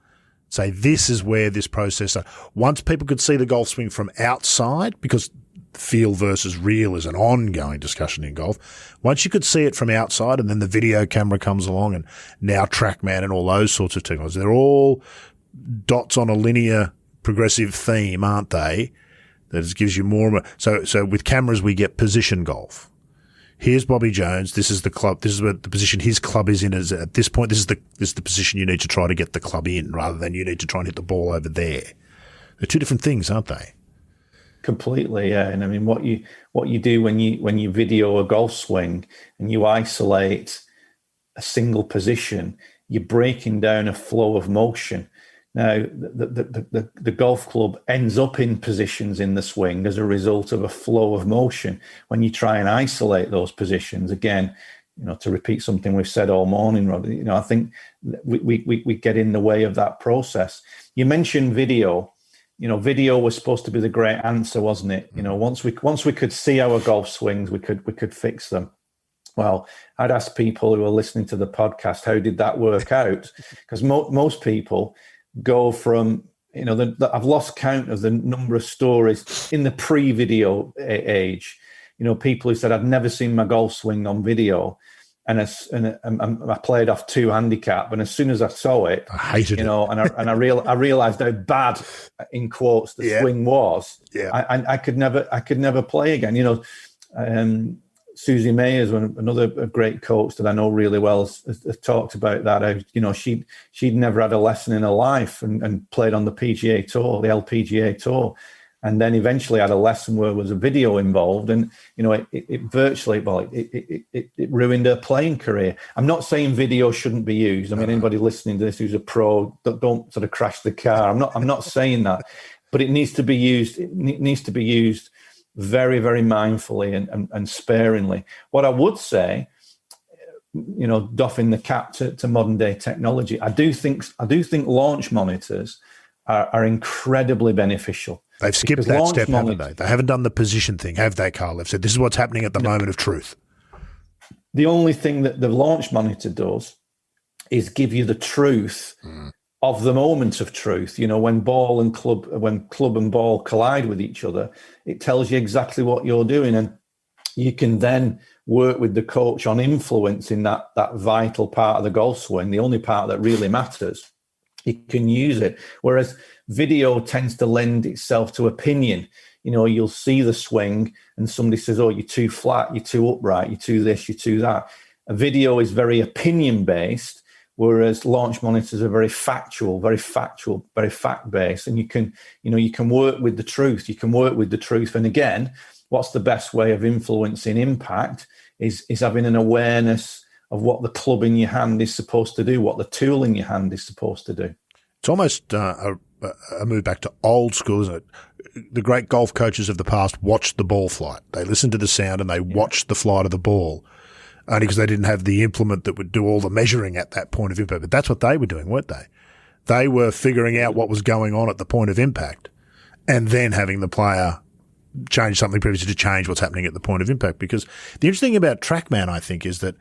say this is where this process. Once people could see the golf swing from outside, because feel versus real is an ongoing discussion in golf. Once you could see it from outside, and then the video camera comes along, and now TrackMan and all those sorts of technologies, they're all dots on a linear progressive theme, aren't they? That just gives you more. So with cameras, we get position golf. Here's Bobby Jones. This is the club. This is where the position his club is in. Is at this point. This is the position you need to try to get the club in, rather than you need to try and hit the ball over there. They're two different things, aren't they? Completely, yeah. And I mean, what you do when you video a golf swing and you isolate a single position, you're breaking down a flow of motion. Now, the golf club ends up in positions in the swing as a result of a flow of motion. When you try and isolate those positions, again, to repeat something we've said all morning, Rod, I think we get in the way of that process. You mentioned video. Video was supposed to be the great answer, wasn't it? Once we could see our golf swings, we could fix them. Well, I'd ask people who are listening to the podcast, how did that work out? Because most people go from, I've lost count of the number of stories in the pre-video age. People who said, I'd never seen my golf swing on video. And I played off 2 handicap, and as soon as I saw it, I hated it. I realized how bad, in quotes, the swing was. Yeah. I could never play again. Susie Mayers, another great coach that I know really well, has talked about that. She'd never had a lesson in her life and played on the PGA Tour, the LPGA Tour. And then eventually had a lesson where there was a video involved, and it virtually, it ruined her playing career. I'm not saying video shouldn't be used. I mean, anybody listening to this who's a pro, don't sort of crash the car. I'm not saying that, but it needs to be used. It needs to be used very, very mindfully and sparingly. What I would say, doffing the cap to modern day technology, I do think launch monitors are incredibly beneficial. They've skipped that step, haven't they? They haven't done the position thing, have they, Karl? They've said, this is what's happening at the moment of truth. The only thing that the launch monitor does is give you the truth of the moment of truth. When club and ball collide with each other, it tells you exactly what you're doing. And you can then work with the coach on influencing that vital part of the golf swing, the only part that really matters. You can use it. Whereas video tends to lend itself to opinion. You'll see the swing and somebody says, oh, you're too flat, you're too upright, you're too this, you're too that. A video is very opinion based, whereas launch monitors are very factual, very fact based. And you can work with the truth. You can work with the truth. And again, what's the best way of influencing impact is having an awareness of what the club in your hand is supposed to do, what the tool in your hand is supposed to do. It's almost a move back to old school, isn't it? The great golf coaches of the past watched the ball flight. They listened to the sound and they watched the flight of the ball, only because they didn't have the implement that would do all the measuring at that point of impact. But that's what they were doing, weren't they? They were figuring out what was going on at the point of impact and then having the player change something previously to change what's happening at the point of impact. Because the interesting thing about TrackMan, I think, is that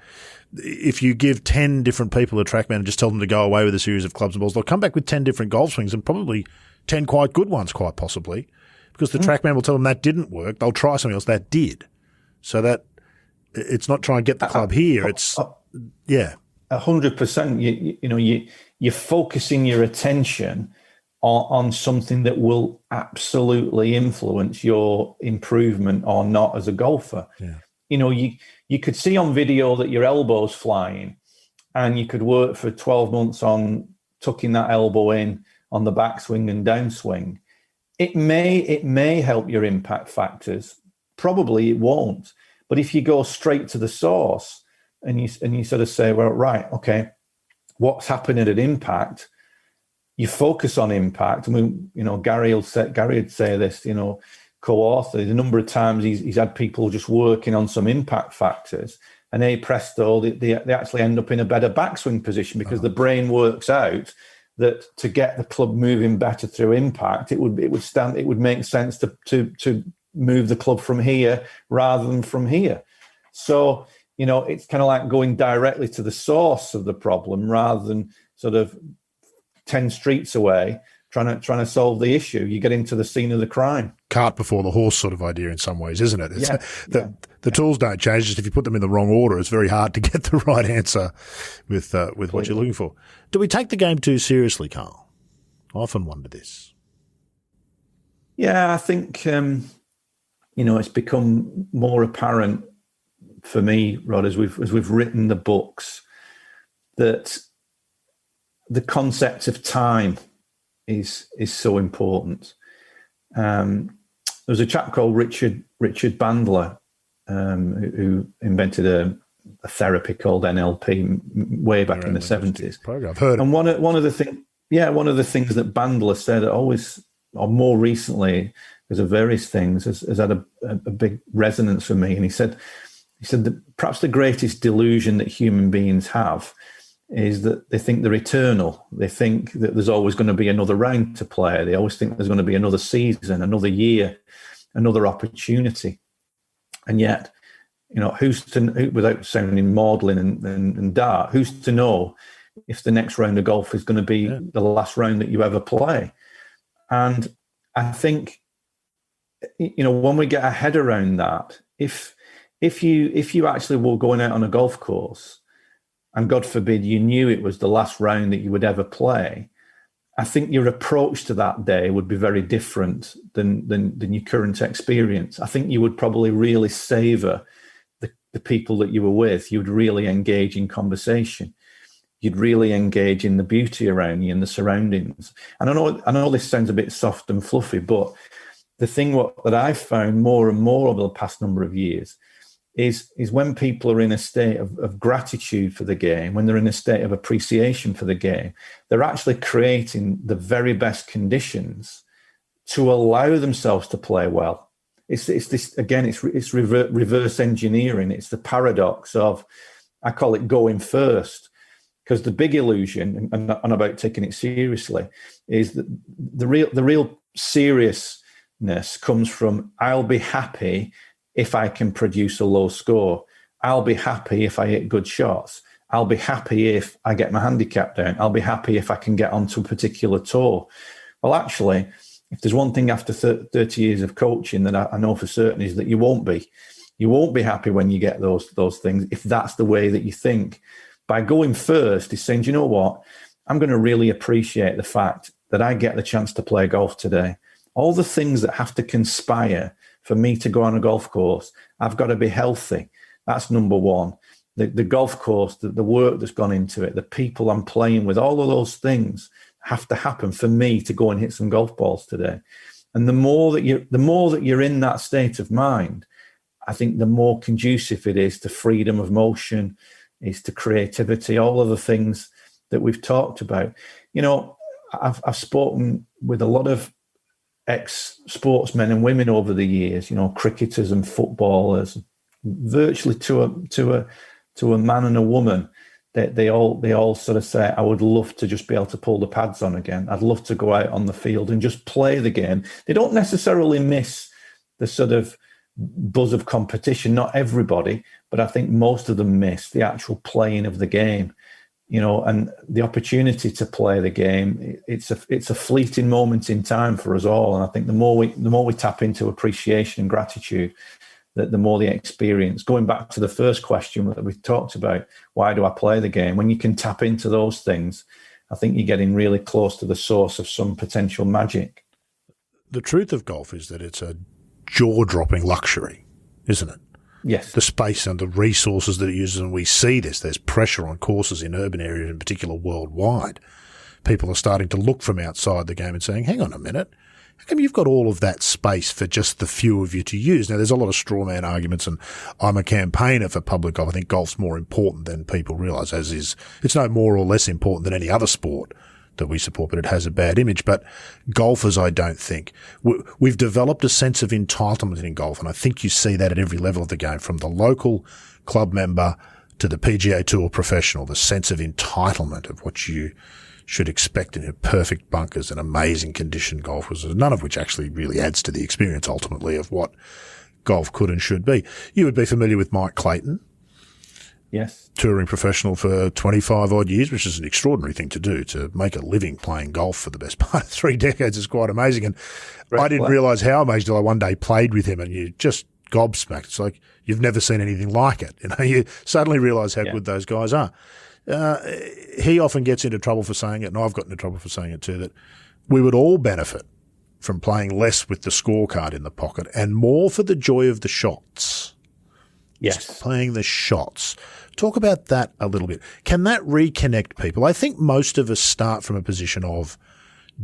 if you give 10 different people a TrackMan and just tell them to go away with a series of clubs and balls, they'll come back with 10 different golf swings and probably 10 quite good ones, quite possibly, because the TrackMan will tell them that didn't work. They'll try something else that did. So that it's not trying to get the club here. It's, yeah. 100%. You're focusing your attention on something that will absolutely influence your improvement or not as a golfer. Yeah. You could see on video that your elbow's flying, and you could work for 12 months on tucking that elbow in on the backswing and downswing. It may help your impact factors. Probably it won't. But if you go straight to the source and you sort of say, well, right, okay, what's happening at impact? You focus on impact. I mean, Gary would say this, co-author, a number of times he's had people just working on some impact factors, and hey presto, they actually end up in a better backswing position because the brain works out that to get the club moving better through impact, it would make sense to move the club from here rather than from here. So, it's kind of like going directly to the source of the problem rather than sort of 10 streets away trying to solve the issue. You get into the scene of the crime. Cart before the horse sort of idea in some ways, isn't it? The tools don't change. Just if you put them in the wrong order, it's very hard to get the right answer with what you're looking for. Do we take the game too seriously, Karl? I often wonder this. Yeah, I think, it's become more apparent for me, Rod, as we've written the books, that the concept of time is so important. There was a chap called Richard Bandler who invented a therapy called NLP way back in the 70s. I've heard. And one of the things that Bandler said always, or more recently, because of various things, has had a big resonance for me. And he said that perhaps the greatest delusion that human beings have is that they think they're eternal. They think that there's always going to be another round to play. They always think there's going to be another season, another year, another opportunity. And yet, without sounding maudlin and dark, who's to know if the next round of golf is going to be the last round that you ever play? And I think, when we get our head around that, if you actually were going out on a golf course, and God forbid you knew it was the last round that you would ever play, I think your approach to that day would be very different than your current experience. I think you would probably really savor the people that you were with. You would really engage in conversation. You'd really engage in the beauty around you and the surroundings. And I know this sounds a bit soft and fluffy, but the thing that I've found more and more over the past number of years is when people are in a state of gratitude for the game, when they're in a state of appreciation for the game, they're actually creating the very best conditions to allow themselves to play well. It's this, again, it's reverse engineering. It's the paradox of, I call it going first, because the big illusion, and about taking it seriously, is that the real seriousness comes from, I'll be happy if I can produce a low score. I'll be happy if I hit good shots. I'll be happy if I get my handicap down. I'll be happy if I can get onto a particular tour. Well, actually, if there's one thing after 30 years of coaching that I know for certain, is that you won't be. You won't be happy when you get those things, if that's the way that you think. By going first is saying, do you know what? I'm going to really appreciate the fact that I get the chance to play golf today. All the things that have to conspire for me to go on a golf course, I've got to be healthy. That's number one. The golf course, the work that's gone into it, the people I'm playing with, all of those things have to happen for me to go and hit some golf balls today. And the more that you're in that state of mind, I think the more conducive it is to freedom of motion, is to creativity, all of the things that we've talked about. I've spoken with a lot of ex-sportsmen and women over the years, cricketers and footballers, virtually to a man and a woman. They all sort of say, I would love to just be able to pull the pads on again. I'd love to go out on the field and just play the game. They don't necessarily miss sort of buzz of competition. Not everybody, but I think most of them miss the actual playing of the game. And the opportunity to play the game, it's a fleeting moment in time for us all. And I think the more we tap into appreciation and gratitude, that the more the experience. Going back to the first question that we talked about, why do I play the game? When you can tap into those things, I think you're getting really close to the source of some potential magic. The truth of golf is that it's a jaw-dropping luxury, isn't it? Yes. The space and the resources that it uses, and we see this. There's pressure on courses in urban areas, in particular worldwide. People are starting to look from outside the game and saying, hang on a minute, how come you've got all of that space for just the few of you to use? Now, there's a lot of straw man arguments, and I'm a campaigner for public golf. I think golf's more important than people realise, as is. It's no more or less important than any other sport that we support, but it has a bad image. But golfers, I don't think. We've developed a sense of entitlement in golf, and I think you see that at every level of the game, from the local club member to the PGA Tour professional, the sense of entitlement of what you should expect in perfect bunkers and amazing conditioned golfers, none of which actually really adds to the experience ultimately of what golf could and should be. You would be familiar with Mike Clayton. Yes. Touring professional for 25 odd years, which is an extraordinary thing to do. To make a living playing golf for the best part of 3 decades is quite amazing. And I didn't realise how amazing till I one day played with him, and you just gobsmacked. It's like you've never seen anything like it. You suddenly realise how good those guys are. He often gets into trouble for saying it, and I've gotten into trouble for saying it too, that we would all benefit from playing less with the scorecard in the pocket and more for the joy of the shots. Yes. Just playing the shots. Talk about that a little bit. Can that reconnect people? I think most of us start from a position of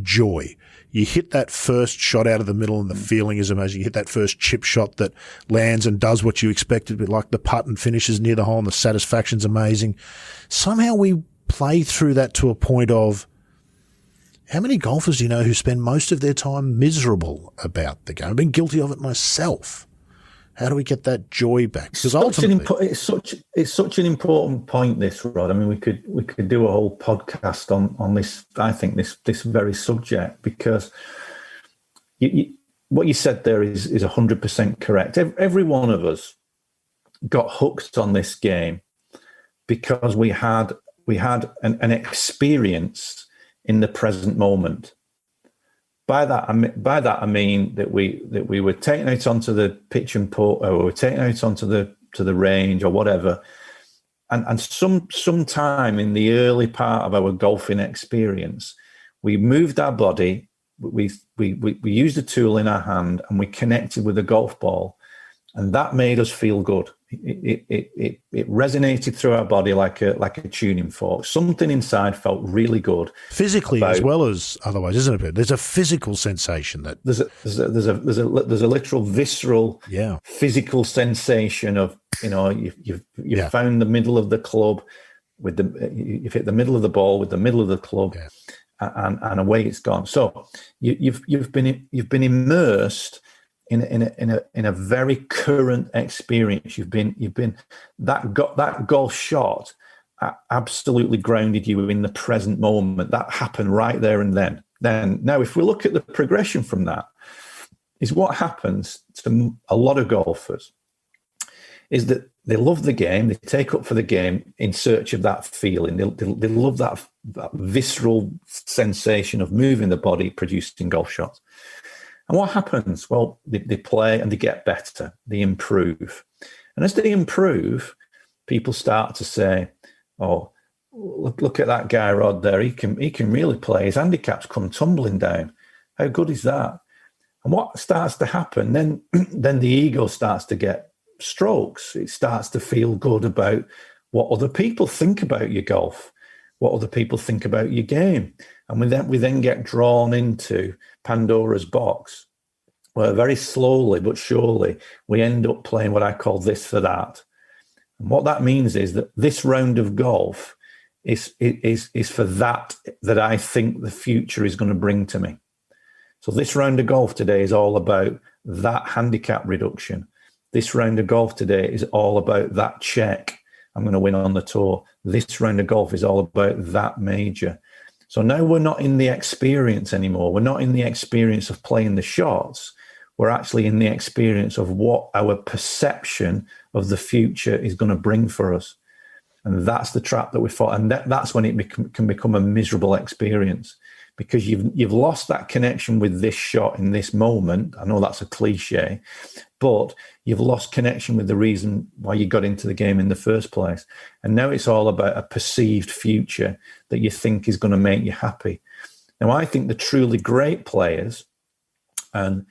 joy. You hit that first shot out of the middle and the feeling is amazing. You hit that first chip shot that lands and does what you expected, but like the putt and finishes near the hole and the satisfaction's amazing. Somehow we play through that to a point of, how many golfers do you know who spend most of their time miserable about the game? I've been guilty of it myself. How do we get that joy back? Because ultimately, it's such an important point, this, Rod. I mean, we could do a whole podcast on this. I think this very subject, because what you said there is 100% correct. Every one of us got hooked on this game because we had an experience in the present moment. By that I mean that we were taken out onto the pitch and putt, or we were taken out onto the range or whatever, and some time in the early part of our golfing experience, we moved our body, we used a tool in our hand, and we connected with the golf ball, and that made us feel good. It resonated through our body like a tuning fork. Something inside felt really good, physically as well as otherwise, isn't it? There's a physical sensation that there's a literal visceral, physical sensation of, you've found the middle of the club you've hit the middle of the ball with the middle of the club, and away it's gone. So you've been immersed in a very current experience. You've been that golf shot absolutely grounded you in the present moment. That happened right there and then. Now, if we look at the progression from that, is what happens to a lot of golfers is that they love the game, they take up for the game in search of that feeling. They love that visceral sensation of moving the body, producing golf shots. And what happens? Well, they play and they get better, they improve. And as they improve, people start to say, oh, look at that guy, Rod, there. He can really play. His handicap's come tumbling down. How good is that? And what starts to happen, then the ego starts to get strokes. It starts to feel good about what other people think about your golf, what other people think about your game. And we then get drawn into Pandora's box, where very slowly but surely we end up playing what I call this for that. And what that means is that this round of golf is for that I think the future is going to bring to me. So this round of golf today is all about that handicap reduction. This round of golf today is all about that check I'm going to win on the tour. This round of golf is all about that major. So now we're not in the experience anymore. We're not in the experience of playing the shots. We're actually in the experience of what our perception of the future is going to bring for us. And that's the trap that we fall. And that's when it can become a miserable experience, because you've lost that connection with this shot in this moment. I know that's a cliche, but you've lost connection with the reason why you got into the game in the first place. And now it's all about a perceived future that you think is going to make you happy. Now, I think the truly great players, and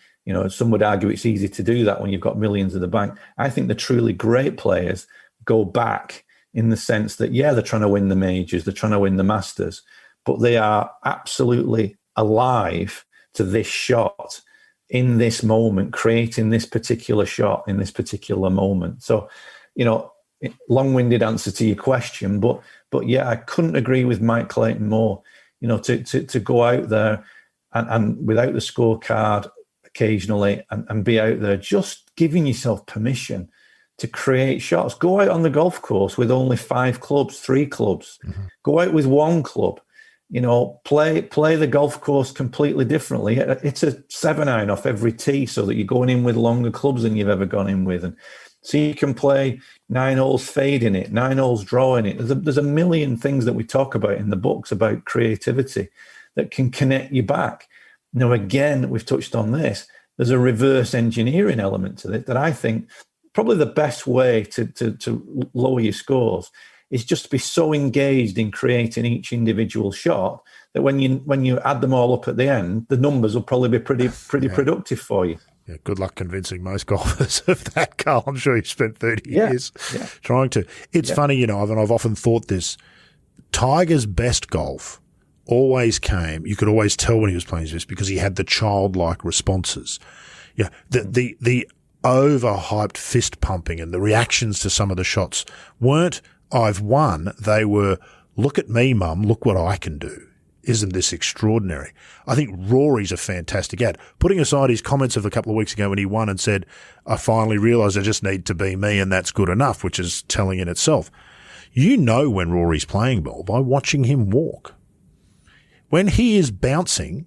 some would argue it's easy to do that when you've got millions in the bank. I think the truly great players go back in the sense that, yeah, they're trying to win the majors, they're trying to win the Masters, but they are absolutely alive to this shot in this moment, creating this particular shot in this particular moment. So, long-winded answer to your question, but yeah, I couldn't agree with Mike Clayton more. To go out there and without the scorecard occasionally and be out there, just giving yourself permission to create shots. Go out on the golf course with only 5 clubs, 3 clubs. Mm-hmm. Go out with 1 club. Play the golf course completely differently. It's a 7-iron off every tee so that you're going in with longer clubs than you've ever gone in with. And so you can play 9 holes fading it, 9 holes drawing it. There's a million things that we talk about in the books about creativity that can connect you back. Now, again, we've touched on this. There's a reverse engineering element to it that I think probably the best way to lower your scores is just to be so engaged in creating each individual shot that when you add them all up at the end, the numbers will probably be pretty productive for you. Yeah, good luck convincing most golfers of that, Carl. I'm sure you spent 30 years trying to. It's funny, I've often thought this. Tiger's best golf always came, you could always tell when he was playing his best because he had the childlike responses. Yeah, the overhyped fist pumping and the reactions to some of the shots weren't, I've won. They were, look at me, mum, look what I can do. Isn't this extraordinary? I think Rory's a fantastic ad. Putting aside his comments of a couple of weeks ago when he won and said, I finally realised I just need to be me and that's good enough, which is telling in itself. When Rory's playing well by watching him walk. When he is bouncing,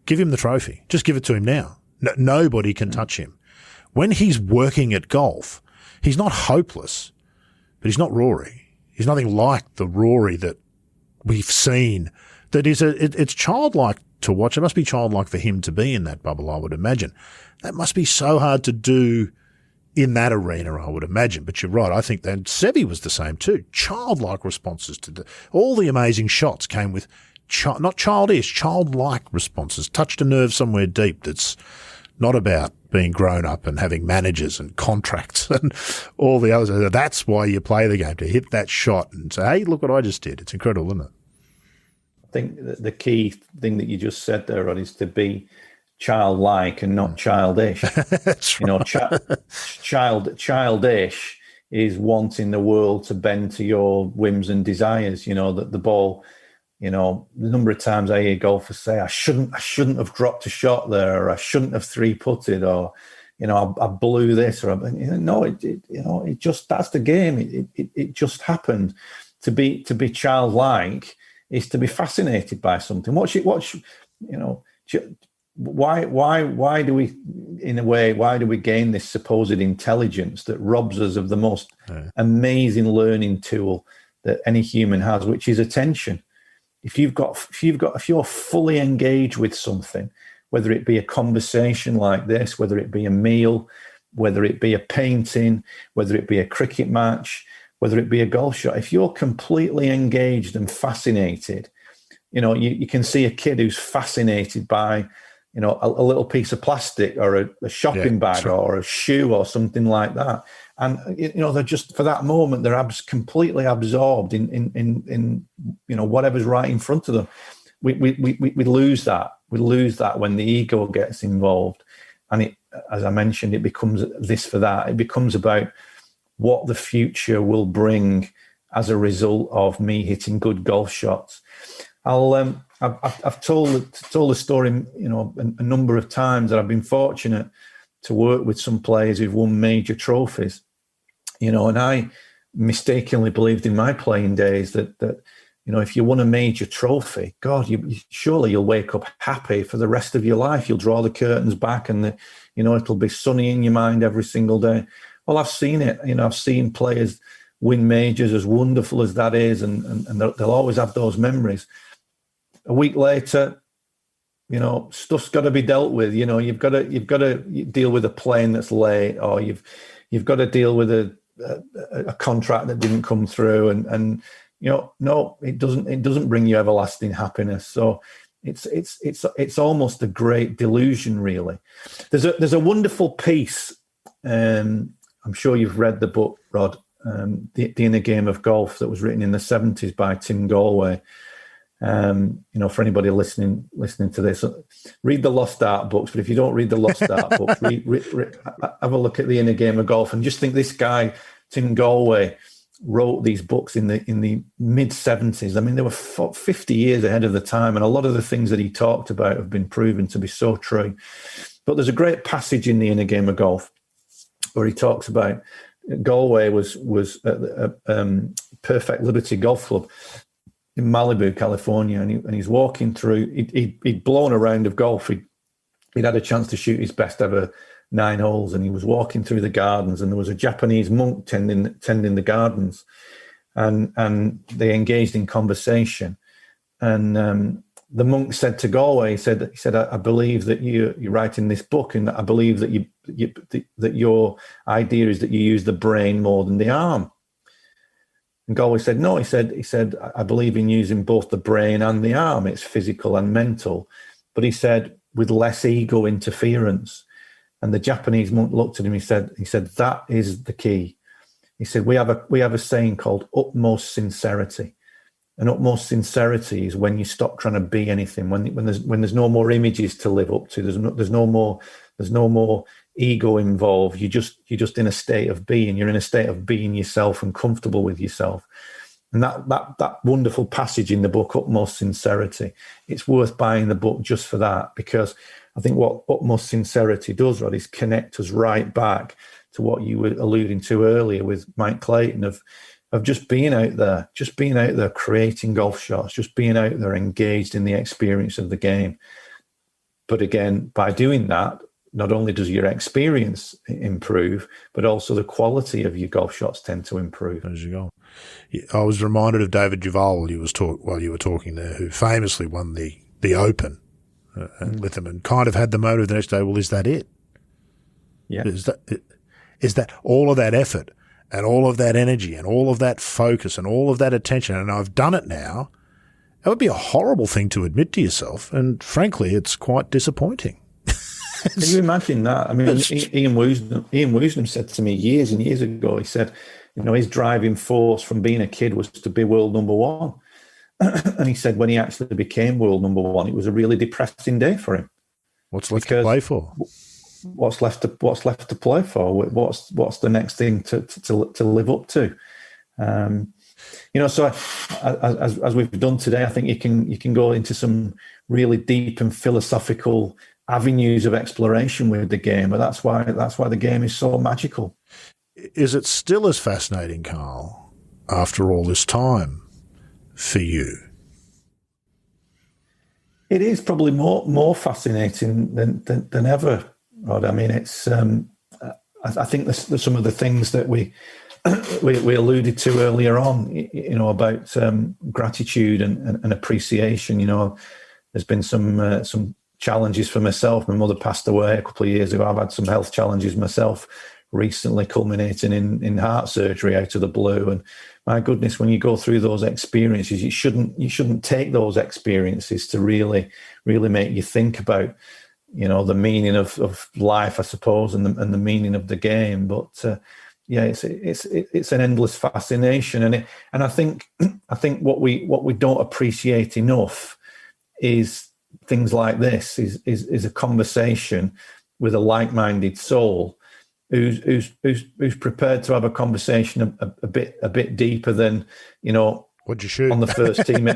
give him the trophy. Just give it to him now. Nobody can touch him. When he's working at golf, he's not hopeless, but he's not Rory. He's nothing like the Rory that we've seen. That is it's childlike to watch. It must be childlike for him to be in that bubble, I would imagine. That must be so hard to do in that arena, I would imagine. But you're right. I think that Seve was the same too. Childlike responses to all the amazing shots came with not childish, childlike responses. Touched a nerve somewhere deep that's not about being grown up and having managers and contracts and all the others. That's why you play the game, to hit that shot and say, hey, look what I just did. It's incredible, isn't it? I think the key thing that you just said there, Rod, is to be childlike and not childish. That's right. Childish is wanting the world to bend to your whims and desires. That the ball. The number of times I hear golfers say, I shouldn't have dropped a shot there, or I shouldn't have 3-putted, or, I blew this, or, it just, that's the game. It just happened. To be childlike is to be fascinated by something. Why do we gain this supposed intelligence that robs us of the most amazing learning tool that any human has, which is attention? If you're fully engaged with something, whether it be a conversation like this, whether it be a meal, whether it be a painting, whether it be a cricket match, whether it be a golf shot, if you're completely engaged and fascinated, you can see a kid who's fascinated by, a little piece of plastic or a shopping bag or a shoe or something like that. And, they're just, for that moment, they're completely absorbed in whatever's right in front of them. We lose that. We lose that when the ego gets involved. And it, as I mentioned, it becomes this for that. It becomes about what the future will bring as a result of me hitting good golf shots. I've told the story, a number of times that I've been fortunate to work with some players who've won major trophies, and I mistakenly believed in my playing days that if you won a major trophy, God, surely you'll wake up happy for the rest of your life. You'll draw the curtains back, and it'll be sunny in your mind every single day. Well, I've seen it. I've seen players win majors, as wonderful as that is, and they'll always have those memories. A week later, stuff's got to be dealt with. You've got to deal with a plane that's late, or you've got to deal with a contract that didn't come through, and no, it doesn't bring you everlasting happiness. So it's almost a great delusion, really. There's a wonderful piece. I'm sure you've read the book, Rod, the Inner Game of Golf, that was written in the 70s by Tim Galway. For anybody listening to this, read the Lost Art books. But if you don't read the Lost Art books, have a look at the Inner Game of Golf, and just think this guy, Tim Galway, wrote these books in the mid 70s. I mean, they were 50 years ahead of the time, and a lot of the things that he talked about have been proven to be so true. But there's a great passage in the Inner Game of Golf where he talks about Galway was at the Perfect Liberty Golf Club in Malibu, California, and he's walking through. He'd blown a round of golf. He'd had a chance to shoot his best ever 9 holes, and he was walking through the gardens, and there was a Japanese monk tending the gardens, and they engaged in conversation. And the monk said to Galway, he said, I believe that you're writing this book, and I believe that that your idea is that you use the brain more than the arm. And Galway said, no, he said, I believe in using both the brain and the arm. It's physical and mental. But he said, with less ego interference. And the Japanese monk looked at him. He said, that is the key. He said, we have a saying called utmost sincerity. And utmost sincerity is when you stop trying to be anything, when there's no more images to live up to, there's no more ego involved. You're just in a state of being. You're in a state of being yourself and comfortable with yourself. And that wonderful passage in the book, Utmost Sincerity, it's worth buying the book just for that, because I think what utmost sincerity does, Rod, is connect us right back to what you were alluding to earlier with Mike Clayton of just being out there creating golf shots, just being out there engaged in the experience of the game. But again, by doing that, not only does your experience improve, but also the quality of your golf shots tend to improve. As you go. I was reminded of David Duval while you were talking there, who famously won the Open with them, and kind of had the motive the next day, well, is that it? Yeah. Is that all of that effort and all of that energy and all of that focus and all of that attention, and I've done it now? That would be a horrible thing to admit to yourself, and frankly, it's quite disappointing. Can you imagine that? I mean, Ian Woosnam said to me years and years ago, he said, his driving force from being a kid was to be world number one. And he said when he actually became world number one, it was a really depressing day for him. What's left to play for? What's left to play for? What's the next thing to live up to? So as we've done today, I think you can go into some really deep and philosophical avenues of exploration with the game, but that's why the game is so magical. Is it still as fascinating, Karl, after all this time for you? It is probably more fascinating than ever, Rod. I mean, it's I think there's some of the things that we alluded to earlier on, about gratitude and appreciation. There's been some challenges for myself. My mother passed away a couple of years ago. I've had some health challenges myself recently, culminating in heart surgery out of the blue. And my goodness, when you go through those experiences, you shouldn't take those experiences to really make you think about, the meaning of life, I suppose, and the meaning of the game. But it's an endless fascination, and I think what we don't appreciate enough is things like this is a conversation with a like-minded soul who's prepared to have a conversation a bit deeper than what'd you shoot on the first team.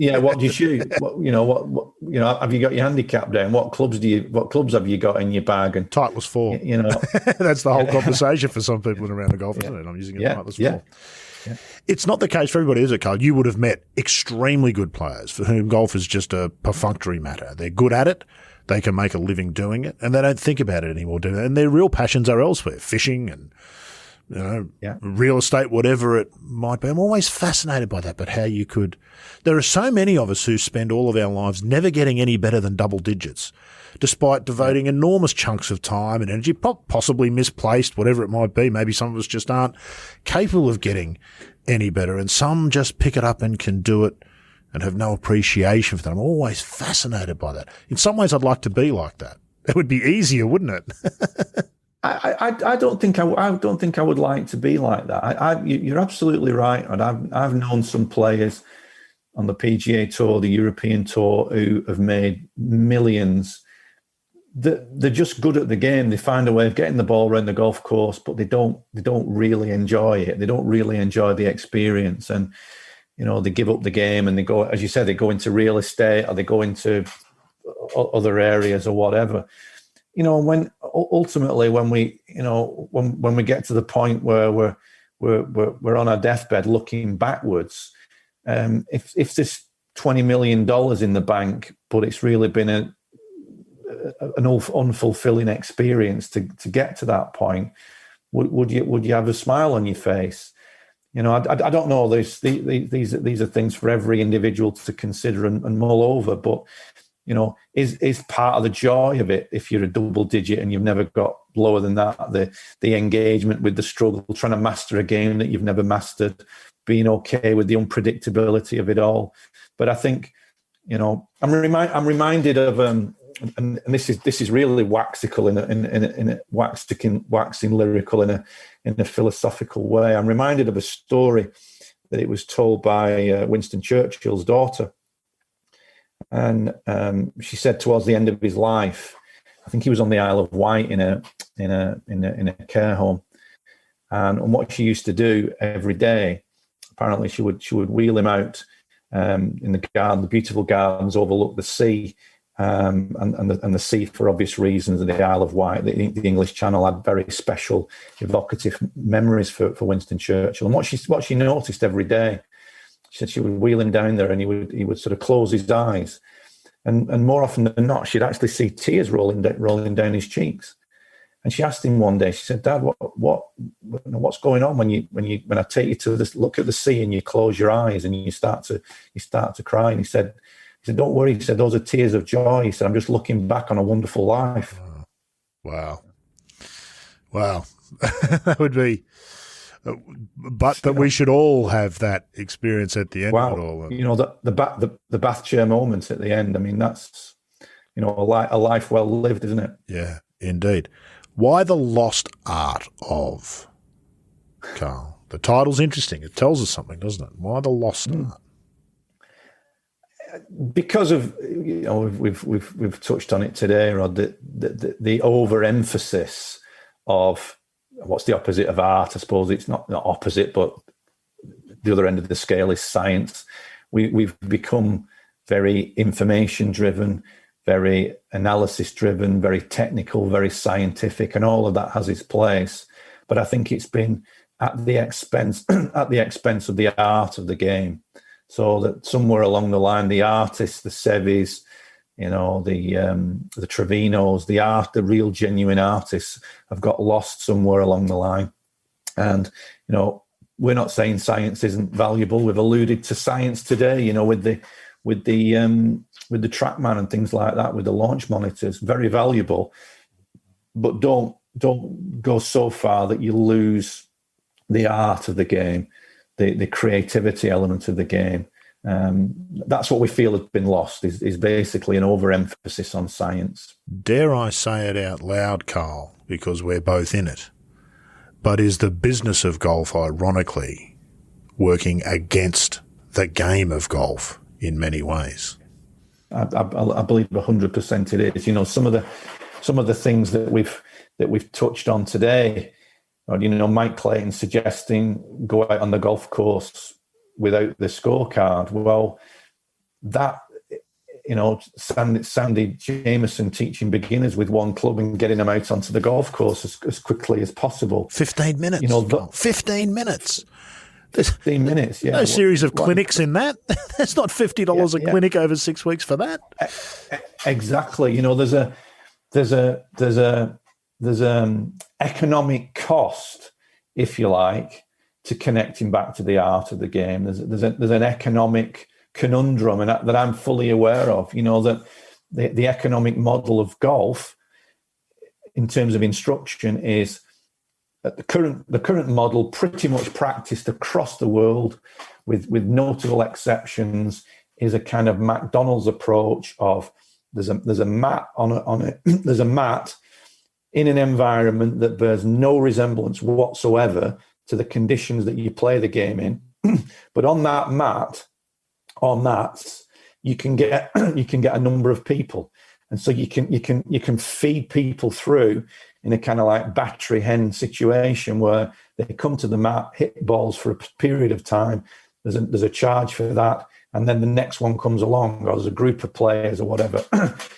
Yeah, what do you shoot? What have you got your handicap down? What clubs have you got in your bag? And Titleist 4. That's the whole conversation for some people around the golf, isn't it? I'm using a Titleist 4. Yeah. It's not the case for everybody, is it, Carl? You would have met extremely good players for whom golf is just a perfunctory matter. They're good at it. They can make a living doing it, and they don't think about it anymore, do they? And their real passions are elsewhere, fishing and real estate, whatever it might be. I'm always fascinated by that, but how you could – there are so many of us who spend all of our lives never getting any better than double digits, despite devoting enormous chunks of time and energy, possibly misplaced, whatever it might be. Maybe some of us just aren't capable of getting any better, and some just pick it up and can do it and have no appreciation for that. I'm always fascinated by that. In some ways, I'd like to be like that. It would be easier, wouldn't it? I don't think I would like to be like that. You're absolutely right. And I've known some players on the PGA Tour, the European Tour, who have made millions. They're just good at the game. They find a way of getting the ball around the golf course, but they don't really enjoy it. They don't really enjoy the experience, and they give up the game and they go, as you said, they go into real estate or they go into other areas or whatever. When ultimately when we get to the point where we're on our deathbed looking backwards, if there's $20 million in the bank, but it's really been an unfulfilling experience to get to that point, would you have a smile on your face? I don't know. These are things for every individual to consider and mull over. But is part of the joy of it, if you're a double digit and you've never got lower than that, the engagement with the struggle, trying to master a game that you've never mastered, being okay with the unpredictability of it all. But I think I'm reminded of and this is really waxical in a waxing lyrical in a philosophical way. I'm reminded of a story that it was told by Winston Churchill's daughter, and she said towards the end of his life, I think he was on the Isle of Wight in a care home, and what she used to do every day, apparently she would wheel him out in the garden, the beautiful gardens overlook the sea. And the sea, for obvious reasons, and the Isle of Wight, the English Channel, had very special, evocative memories for Winston Churchill. And what she noticed every day, she said she would wheel him down there, and he would sort of close his eyes, and more often than not, she'd actually see tears rolling down his cheeks. And she asked him one day, she said, "Dad, what's going on when I take you to this, look at the sea, and you close your eyes and you start to cry?" And he said, "Don't worry." He said, "Those are tears of joy." He said, "I'm just looking back on a wonderful life." Wow. That would be, but that we should all have that experience at the end of it all. The bath chair moment at the end. I mean, that's, a life well lived, isn't it? Yeah, indeed. Why the lost art of, Carl? The title's interesting. It tells us something, doesn't it? Why the lost art? Because of we've touched on it today, Rod. The overemphasis of what's the opposite of art? I suppose it's not opposite, but the other end of the scale is science. We've become very information driven, very analysis driven, very technical, very scientific, and all of that has its place. But I think it's been at the expense of the art of the game. So that somewhere along the line, the artists, the Sevis, the Trevinos, the real genuine artists have got lost somewhere along the line. And, we're not saying science isn't valuable. We've alluded to science today, with the TrackMan and things like that, with the launch monitors, very valuable. But don't go so far that you lose the art of the game, the creativity element of the game. That's what we feel has been lost, is basically an overemphasis on science. Dare I say it out loud, Carl, because we're both in it. But is the business of golf, ironically, working against the game of golf in many ways? I believe 100% it is. Some of the things that we've touched on today. Mike Clayton suggesting go out on the golf course without the scorecard. Well, that, Sandy Jameson teaching beginners with one club and getting them out onto the golf course as quickly as possible. 15 minutes. 15 minutes. 15 minutes. Yeah, no series of clinics in that. There's not $50 a clinic over 6 weeks for that. Exactly. You know, there's economic cost, if you like, to connecting back to the art of the game. There's an economic conundrum, and that I'm fully aware of. You know, that the economic model of golf, in terms of instruction, is the current model pretty much practiced across the world, with notable exceptions, is a kind of McDonald's approach of there's a mat on it. There's a mat in an environment that bears no resemblance whatsoever to the conditions that you play the game in. But on that mat, or mats, you can get a number of people, and so you can feed people through in a kind of like battery hen situation where they come to the mat, hit balls for a period of time. There's a charge for that, and then the next one comes along, or there's a group of players or whatever.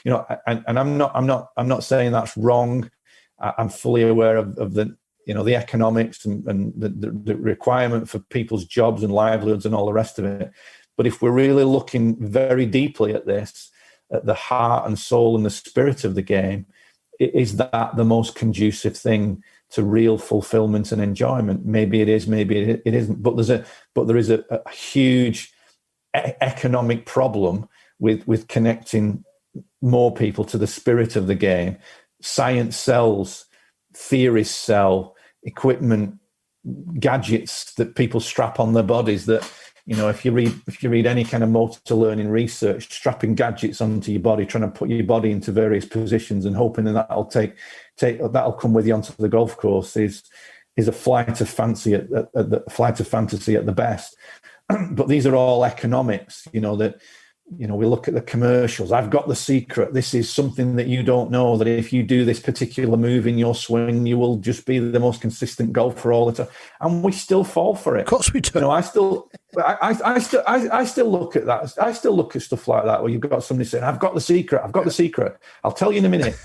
You know, and I'm not saying that's wrong. I'm fully aware of the, you know, the economics and the requirement for people's jobs and livelihoods and all the rest of it. But if we're really looking very deeply at this, at the heart and soul and the spirit of the game, is that the most conducive thing to real fulfillment and enjoyment? Maybe it is, maybe it isn't. But there is a huge economic problem with connecting more people to the spirit of the game. Science sells, theories sell, equipment, gadgets that people strap on their bodies. That, you know, if you read any kind of motor learning research, strapping gadgets onto your body, trying to put your body into various positions and hoping that that'll come with you onto the golf course is a flight of fantasy at the best. But these are all economics, you know, that, you know, we look at the commercials. I've got the secret. This is something that you don't know, that if you do this particular move in your swing, you will just be the most consistent golfer all the time. And we still fall for it. Of course we do. You know, I still look at that. I still look at stuff like that where you've got somebody saying, I've got the secret. I've got the secret. I'll tell you in a minute.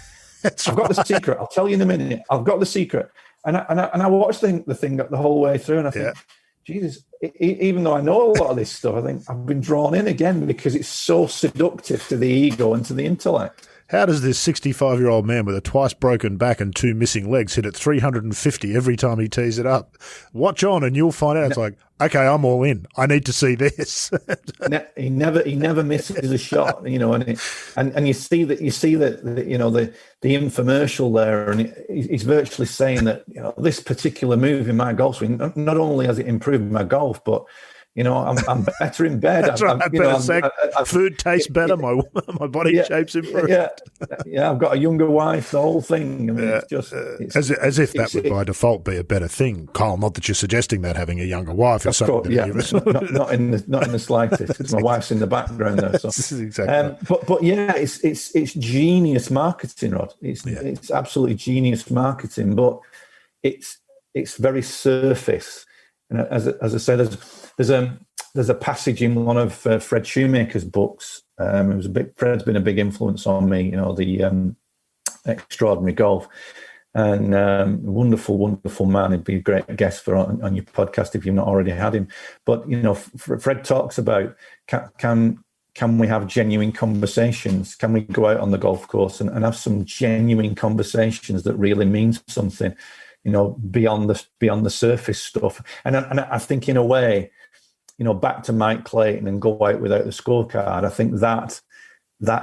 I've got the secret. I'll tell you in a minute. I've got the secret. And I watched the thing the whole way through, and I think, Jesus, even though I know a lot of this stuff, I think I've been drawn in again because it's so seductive to the ego and to the intellect. How does this 65-year-old man with a twice broken back and 2 missing legs hit it 350 every time he tees it up? Watch on and you'll find out. It's like, okay, I'm all in. I need to see this. He never misses a shot, you know, and you see that you know, the infomercial there, and he's virtually saying that, you know, this particular move in my golf swing, not only has it improved my golf, but, you know, I'm better in bed. That's right. Food tastes better. My body shape's improved. Yeah. I've got a younger wife. The whole thing. I mean, it's just as if that would by default be a better thing, Kyle. Not that you're suggesting that having a younger wife is something. Not in the slightest. Because my wife's in the background there. So. Exactly. But yeah, it's genius marketing, Rod. It's absolutely genius marketing. But it's very surface. And as I said, there's a passage in one of Fred Shoemaker's books. Fred's been a big influence on me, you know, the Extraordinary Golf, and wonderful man. He'd be a great guest on your podcast if you've not already had him. But, you know, Fred talks about can we have genuine conversations? Can we go out on the golf course and have some genuine conversations that really mean something? You know, beyond the surface stuff, and I think in a way, you know, back to Mike Clayton and go out without the scorecard. I think that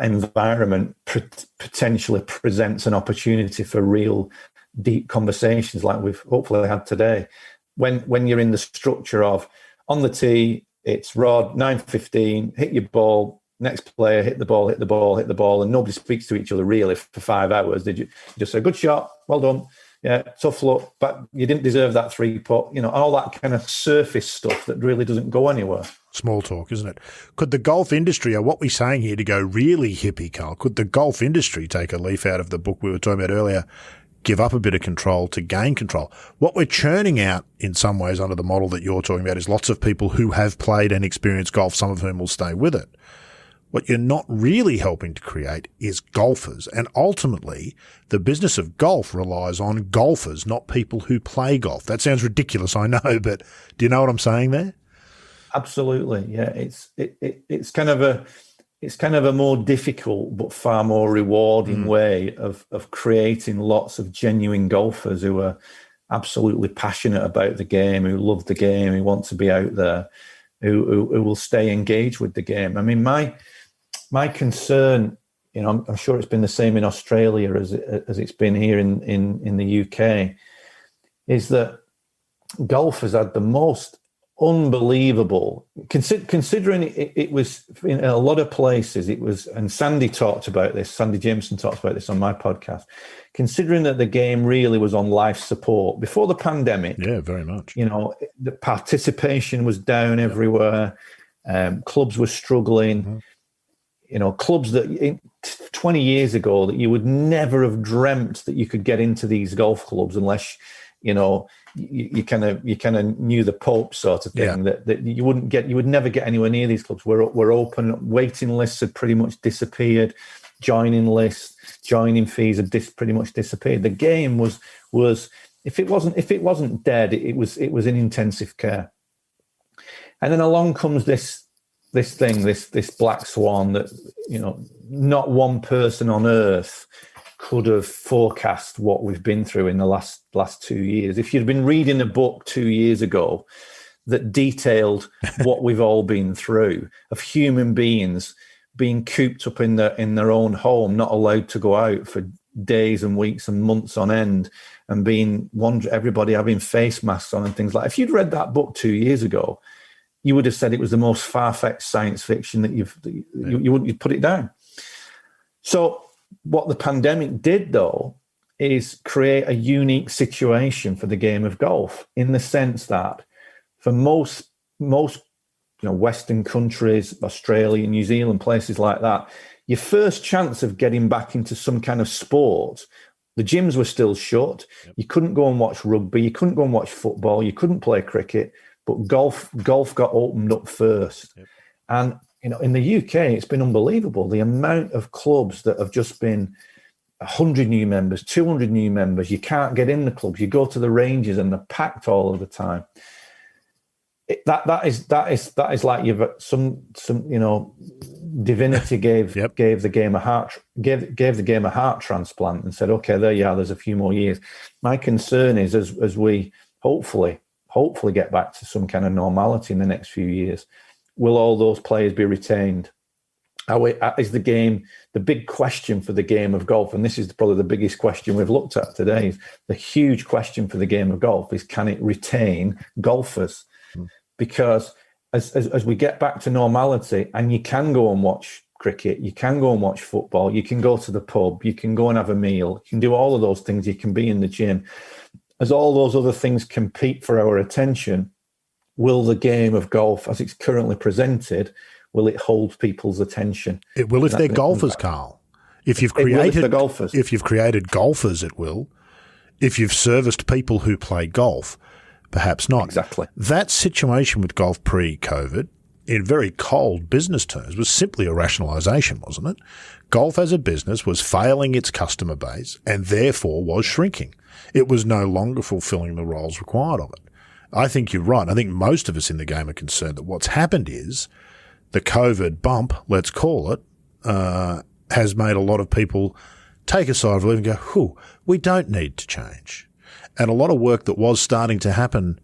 environment potentially presents an opportunity for real deep conversations like we've hopefully had today. When you're in the structure of on the tee, it's Rod 9:15, hit your ball. Next player, hit the ball, and nobody speaks to each other really for 5 hours. Did you just say good shot, well done? Yeah, tough luck, but you didn't deserve that 3-putt, you know, all that kind of surface stuff that really doesn't go anywhere. Small talk, isn't it? Could the golf industry, or what we're saying here to go really hippie, Carl, could the golf industry take a leaf out of the book we were talking about earlier, give up a bit of control to gain control? What we're churning out in some ways under the model that you're talking about is lots of people who have played and experienced golf, some of whom will stay with it. What you're not really helping to create is golfers. And ultimately, the business of golf relies on golfers, not people who play golf. That sounds ridiculous, I know, but do you know what I'm saying there? Absolutely, yeah. It's kind of a more difficult but far more rewarding way of creating lots of genuine golfers who are absolutely passionate about the game, who love the game, who want to be out there, who will stay engaged with the game. I mean, my concern, I'm sure it's been the same in Australia as it's been here in the UK, is that golf has had the most unbelievable, considering it was in a lot of places, it was, and Sandy Jameson talked about this on my podcast, considering that the game really was on life support before the pandemic. Yeah, very much. The participation was down everywhere. Clubs were struggling. Clubs that 20 years ago that you would never have dreamt that you could get into these golf clubs unless, you kind of knew the Pope sort of thing, that you would never get anywhere near these clubs. We're open. Waiting lists had pretty much disappeared. Joining fees had pretty much disappeared. The game was if it wasn't dead, it was in intensive care. And then along comes this black swan that not one person on earth could have forecast what we've been through in the last 2 years. If you'd been reading a book 2 years ago that detailed what we've all been through, of human beings being cooped up in their own home, not allowed to go out for days and weeks and months on end, and everybody having face masks on and things like that. If you'd read that book 2 years ago, you would have said it was the most far-fetched science fiction that you'd put it down. So what the pandemic did, though, is create a unique situation for the game of golf, in the sense that for most Western countries, Australia, New Zealand, places like that, your first chance of getting back into some kind of sport, the gyms were still shut. Yep. You couldn't go and watch rugby. You couldn't go and watch football. You couldn't play cricket. But golf got opened up first. Yep. And in the UK, it's been unbelievable. The amount of clubs that have just been 100 new members, 200 new members. You can't get in the clubs. You go to the ranges and they're packed all of the time. That is like you've some divinity gave the game a heart transplant and said, okay, there you are. There's a few more years. My concern is as we hopefully get back to some kind of normality in the next few years, will all those players be retained? Is the game, the big question for the game of golf, and this is probably the biggest question we've looked at today, is the huge question for the game of golf is, can it retain golfers? Because as we get back to normality, and you can go and watch cricket, you can go and watch football, you can go to the pub, you can go and have a meal, you can do all of those things, you can be in the gym. As all those other things compete for our attention, will the game of golf, as it's currently presented, will it hold people's attention? It will if they're golfers, Karl. If you've created golfers, it will. If you've serviced people who play golf, perhaps not. Exactly. That situation with golf pre-COVID, in very cold business terms, was simply a rationalisation, wasn't it? Golf as a business was failing its customer base and therefore was shrinking. It was no longer fulfilling the roles required of it. I think you're right. I think most of us in the game are concerned that what's happened is the COVID bump, let's call it, has made a lot of people take a sigh of relief and go, we don't need to change. And a lot of work that was starting to happen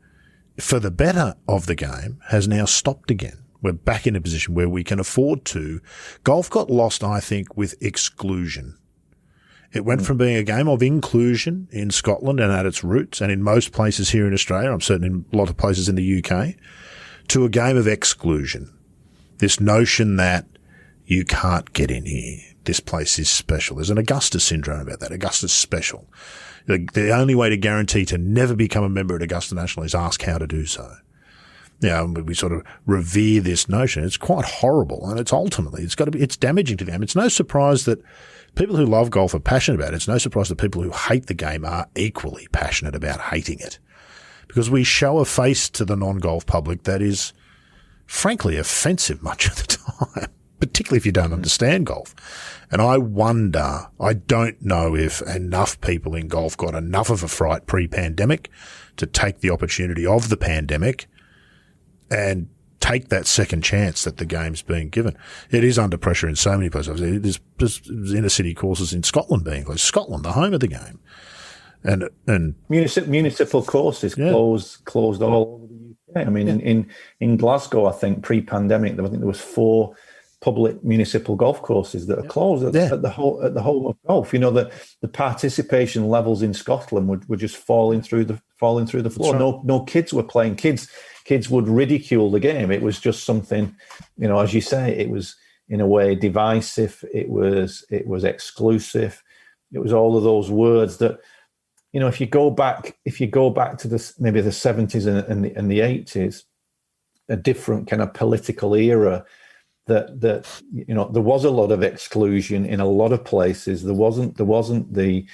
for the better of the game has now stopped again. We're back in a position where we can afford to. Golf got lost, I think, with exclusion. It went from being a game of inclusion in Scotland and at its roots, and in most places here in Australia, I'm certain in a lot of places in the UK, to a game of exclusion. This notion that you can't get in here. This place is special. There's an Augusta syndrome about that. Augusta's special. The only way to guarantee to never become a member at Augusta National is ask how to do so. We sort of revere this notion. It's quite horrible, and it's damaging to them. It's no surprise that people who love golf are passionate about it. It's no surprise that people who hate the game are equally passionate about hating it, because we show a face to the non-golf public that is frankly offensive much of the time. particularly if you don't understand golf. And I wonder, I don't know if enough people in golf got enough of a fright pre-pandemic to take the opportunity of the pandemic and take that second chance that the game's being given. It is under pressure in so many places. There's inner city courses in Scotland being closed. Scotland, the home of the game. And municipal courses closed all over the UK. I mean, in Glasgow, I think pre-pandemic, I think there was 4 public municipal golf courses that are closed at the home of golf. You know, the participation levels in Scotland were just falling through the floor. Right. No kids were playing. Kids would ridicule the game. It was just something, you know, as you say, it was in a way divisive. It was exclusive. It was all of those words that, you know, if you go back to maybe the 70s and the 80s, a different kind of political era, that you know, there was a lot of exclusion in a lot of places. There wasn't the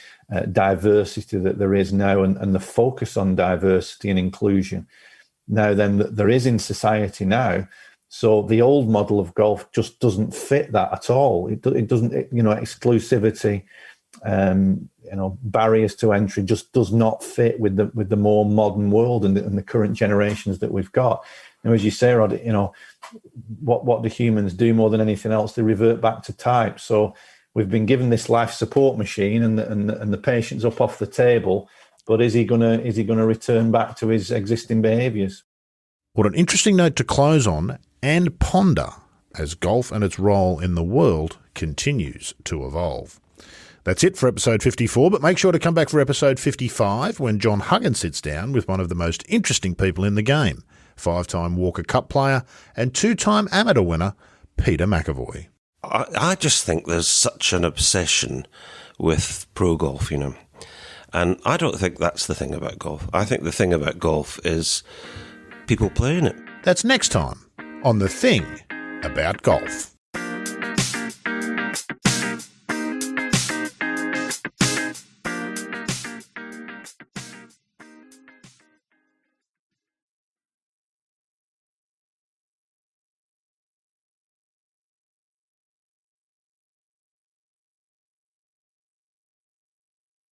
diversity that there is now, and the focus on diversity and inclusion now that there is in society now. So the old model of golf just doesn't fit that at all. It doesn't, you know, exclusivity, you know, barriers to entry just does not fit with the more modern world and the current generations that we've got. And as you say, Rod, you know, what do humans do more than anything else? They revert back to type. So we've been given this life support machine, and the patient's up off the table. But is he gonna return back to his existing behaviours? What an interesting note to close on and ponder as golf and its role in the world continues to evolve. That's it for episode 54, but make sure to come back for episode 55 when John Huggins sits down with one of the most interesting people in the game, 5-time Walker Cup player and 2-time amateur winner, Peter McEvoy. I just think there's such an obsession with pro golf, you know, and I don't think that's the thing about golf. I think the thing about golf is people playing it. That's next time on The Thing About Golf.